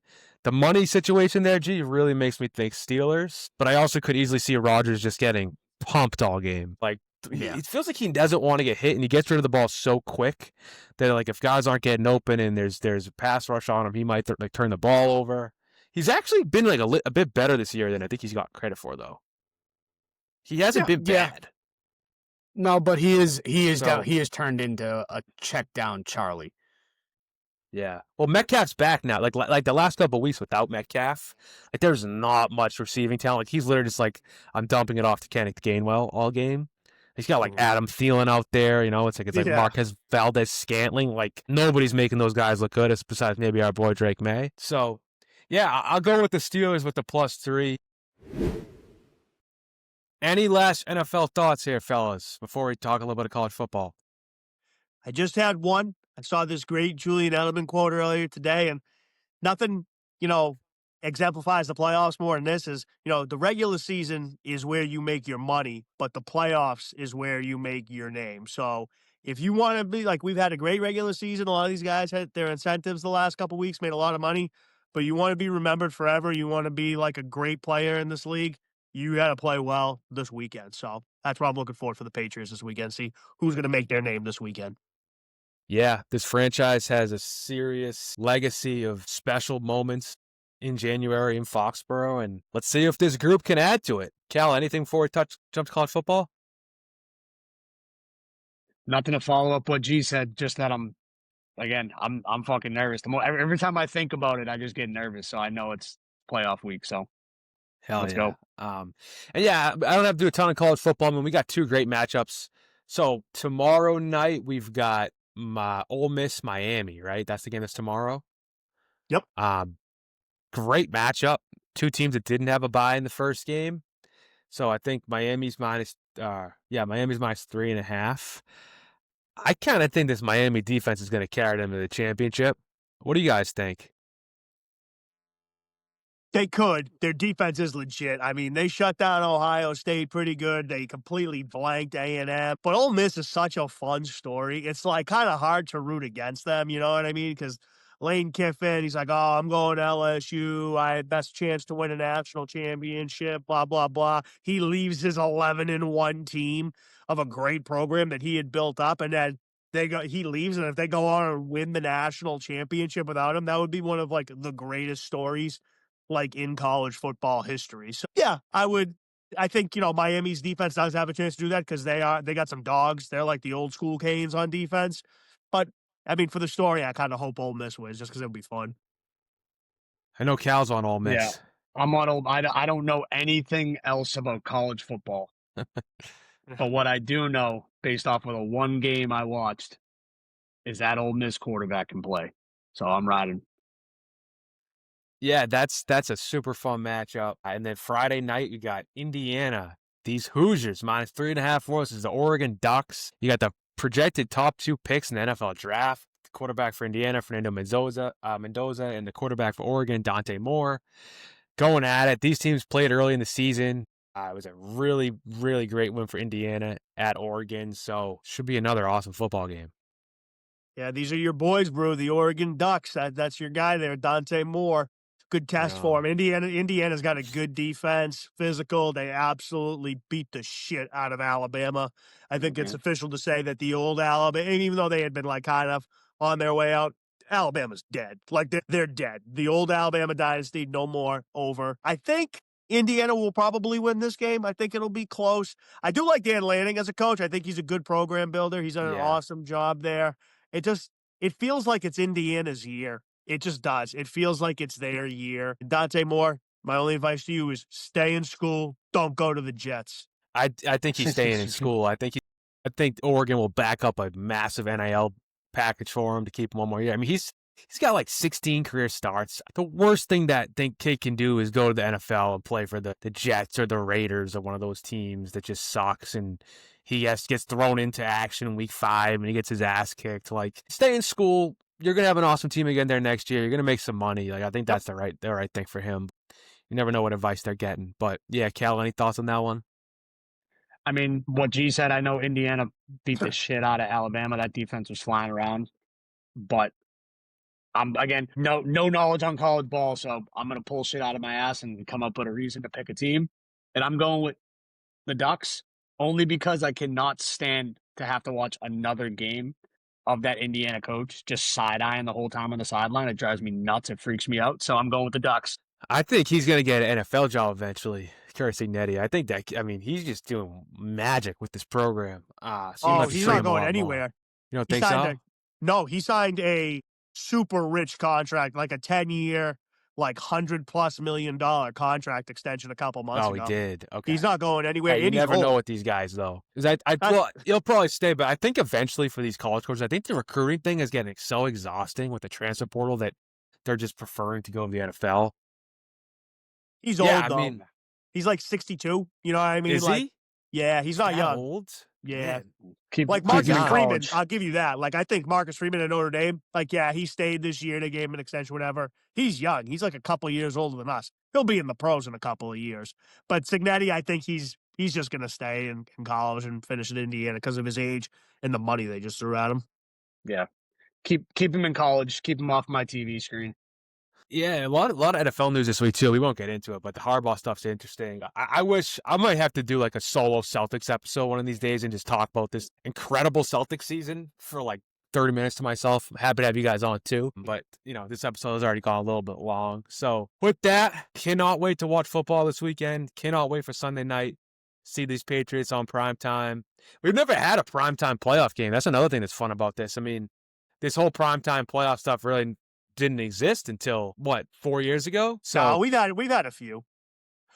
money situation there, really makes me think Steelers. But I also could easily see Rodgers just getting pumped all game. Like, it feels like he doesn't want to get hit, and he gets rid of the ball so quick that, like, if guys aren't getting open and there's a pass rush on him, he might turn the ball over. He's actually been like a bit better this year than I think he's got credit for, though. He hasn't been bad. No, but he is turned into a check down Charlie. Yeah. Well, Metcalf's back now. Like the last couple of weeks without Metcalf, like there's not much receiving talent. Like he's literally just like, I'm dumping it off to Kenneth Gainwell all game. He's got like Adam Thielen out there, it's like Marquez Valdez-Scantling. Like nobody's making those guys look good, besides maybe our boy Drake Maye. So, yeah, I'll go with the Steelers with the +3. Any last NFL thoughts here, fellas, before we talk a little bit of college football? I just had one. I saw this great Julian Edelman quote earlier today, and nothing, exemplifies the playoffs more than this is, the regular season is where you make your money, but the playoffs is where you make your name. So if you want to be like, we've had a great regular season. A lot of these guys had their incentives the last couple of weeks, made a lot of money, but you want to be remembered forever. You want to be like a great player in this league. You got to play well this weekend. So that's what I'm looking for the Patriots this weekend. See who's going to make their name this weekend. Yeah, this franchise has a serious legacy of special moments in January in Foxborough, and let's see if this group can add to it. Cal, anything before we jump to college football? Nothing to follow up what G said, just that I'm fucking nervous. Every time I think about it, I just get nervous, so I know it's playoff week, so let's go. And yeah, I don't have to do a ton of college football. I mean, we got 2 great matchups. So tomorrow night, we've got Ole Miss, Miami, right? That's the game that's tomorrow. Yep. Great matchup. 2 teams that didn't have a bye in the first game. So I think Miami's -3.5. I kind of think this Miami defense is going to carry them to the championship. What do you guys think? They could. Their defense is legit. I mean, they shut down Ohio State pretty good. They completely blanked A&M. But Ole Miss is such a fun story. It's like kind of hard to root against them, you know what I mean? Because Lane Kiffin, he's like, oh, I'm going to LSU. I had best chance to win a national championship, blah, blah, blah. He leaves his 11-1 team of a great program that he had built up, and then he leaves, and if they go on and win the national championship without him, that would be one of like the greatest stories like in college football history. So yeah, I think, Miami's defense does have a chance to do that because they got some dogs. They're like the old school Canes on defense. But I mean, for the story, I kind of hope Ole Miss wins just because it'll be fun. I know Cal's on Ole Miss. Yeah, I'm on Ole. I don't know anything else about college football. But what I do know, based off of the one game I watched, is that Ole Miss quarterback can play. So I'm riding. Yeah, that's a super fun matchup. And then Friday night, you got Indiana these Hoosiers -3.5 versus the Oregon Ducks. You got the projected top 2 picks in the NFL draft. The quarterback for Indiana, Fernando Mendoza, and the quarterback for Oregon, Dante Moore, going at it. These teams played early in the season. It was a really, really great win for Indiana at Oregon. So should be another awesome football game. Yeah, these are your boys, bro. The Oregon Ducks. That's your guy there, Dante Moore. Good test for him. Indiana's got a good defense, physical. They absolutely beat the shit out of Alabama. I think it's official to say that the old Alabama, even though they had been like kind of on their way out, Alabama's dead. Like they're dead. The old Alabama dynasty, no more, over. I think Indiana will probably win this game. I think it'll be close. I do like Dan Lanning as a coach. I think he's a good program builder. He's done an awesome job there. It feels like it's Indiana's year. It just does. It feels like it's their year. Dante Moore, my only advice to you is stay in school. Don't go to the Jets. I think he's staying in school. I think Oregon will back up a massive NIL package for him to keep him one more year. I mean, he's got like 16 career starts. The worst thing that kid can do is go to the NFL and play for the Jets or the Raiders or one of those teams that just sucks, and he gets thrown into action in week 5 and he gets his ass kicked. Like, stay in school. You're going to have an awesome team again there next year. You're going to make some money. Like, I think that's the right thing for him. You never know what advice they're getting. But yeah, Cal, any thoughts on that one? I mean, what G said, I know Indiana beat the shit out of Alabama. That defense was flying around. But again, no knowledge on college ball, so I'm going to pull shit out of my ass and come up with a reason to pick a team. And I'm going with the Ducks only because I cannot stand to have to watch another game of that Indiana coach just side-eyeing the whole time on the sideline. It drives me nuts. It freaks me out. So I'm going with the Ducks. I think he's going to get an NFL job eventually, Netti. I think he's just doing magic with this program. He's not going anywhere. You don't think so? No, he signed a super rich contract, like a 10-year, like $100+ million contract extension a couple months ago. Oh, he did. Okay. He's not going anywhere. You never know with these guys, though. He'll probably stay, but I think eventually for these college coaches, I think the recruiting thing is getting so exhausting with the transfer portal that they're just preferring to go to the NFL. He's old, though. I mean, he's like 62. You know what I mean? Is he? Yeah, he's not young. Old? Yeah. Like Marcus Freeman, I'll give you that. Like, I think Marcus Freeman at Notre Dame, like, yeah, he stayed this year. They gave him an extension, whatever. He's young. He's like a couple of years older than us. He'll be in the pros in a couple of years. But Cignetti, I think he's just going to stay in college and finish at Indiana because of his age and the money they just threw at him. Yeah. Keep him in college. Keep him off my TV screen. Yeah, a lot of NFL news this week, too. We won't get into it, but the Harbaugh stuff's interesting. I wish I might have to do like a solo Celtics episode one of these days and just talk about this incredible Celtics season for like 30 minutes to myself. I'm happy to have you guys on, too. But, this episode has already gone a little bit long. So with that, cannot wait to watch football this weekend. Cannot wait for Sunday night. See these Patriots on primetime. We've never had a primetime playoff game. That's another thing that's fun about this. I mean, this whole primetime playoff stuff really didn't exist until 4 years ago. So no, we've had a few.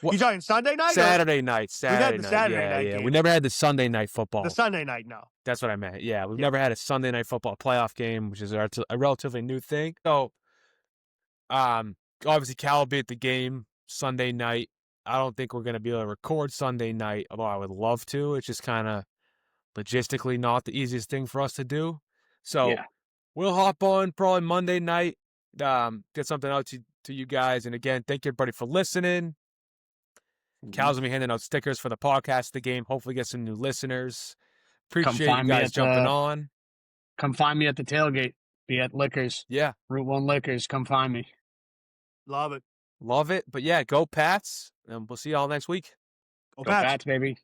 You talking Sunday night? Saturday night. Saturday night. Yeah. We never had the Sunday night football. The Sunday night, no. That's what I meant. Yeah, we've never had a Sunday night football playoff game, which is a relatively new thing. So, obviously, Cal will be at the game Sunday night. I don't think we're going to be able to record Sunday night, although I would love to. It's just kind of logistically not the easiest thing for us to do. So we'll hop on probably Monday night. Get something out to you guys. And again, thank you everybody for listening. Cal's going to be handing out stickers for the podcast, the game. Hopefully get some new listeners. Appreciate you guys jumping on. Come find me at the tailgate. Be at Liquors. Yeah. Route 1 Liquors. Come find me. Love it. Love it. But yeah, go Pats. And we'll see y'all next week. Go Pats, baby.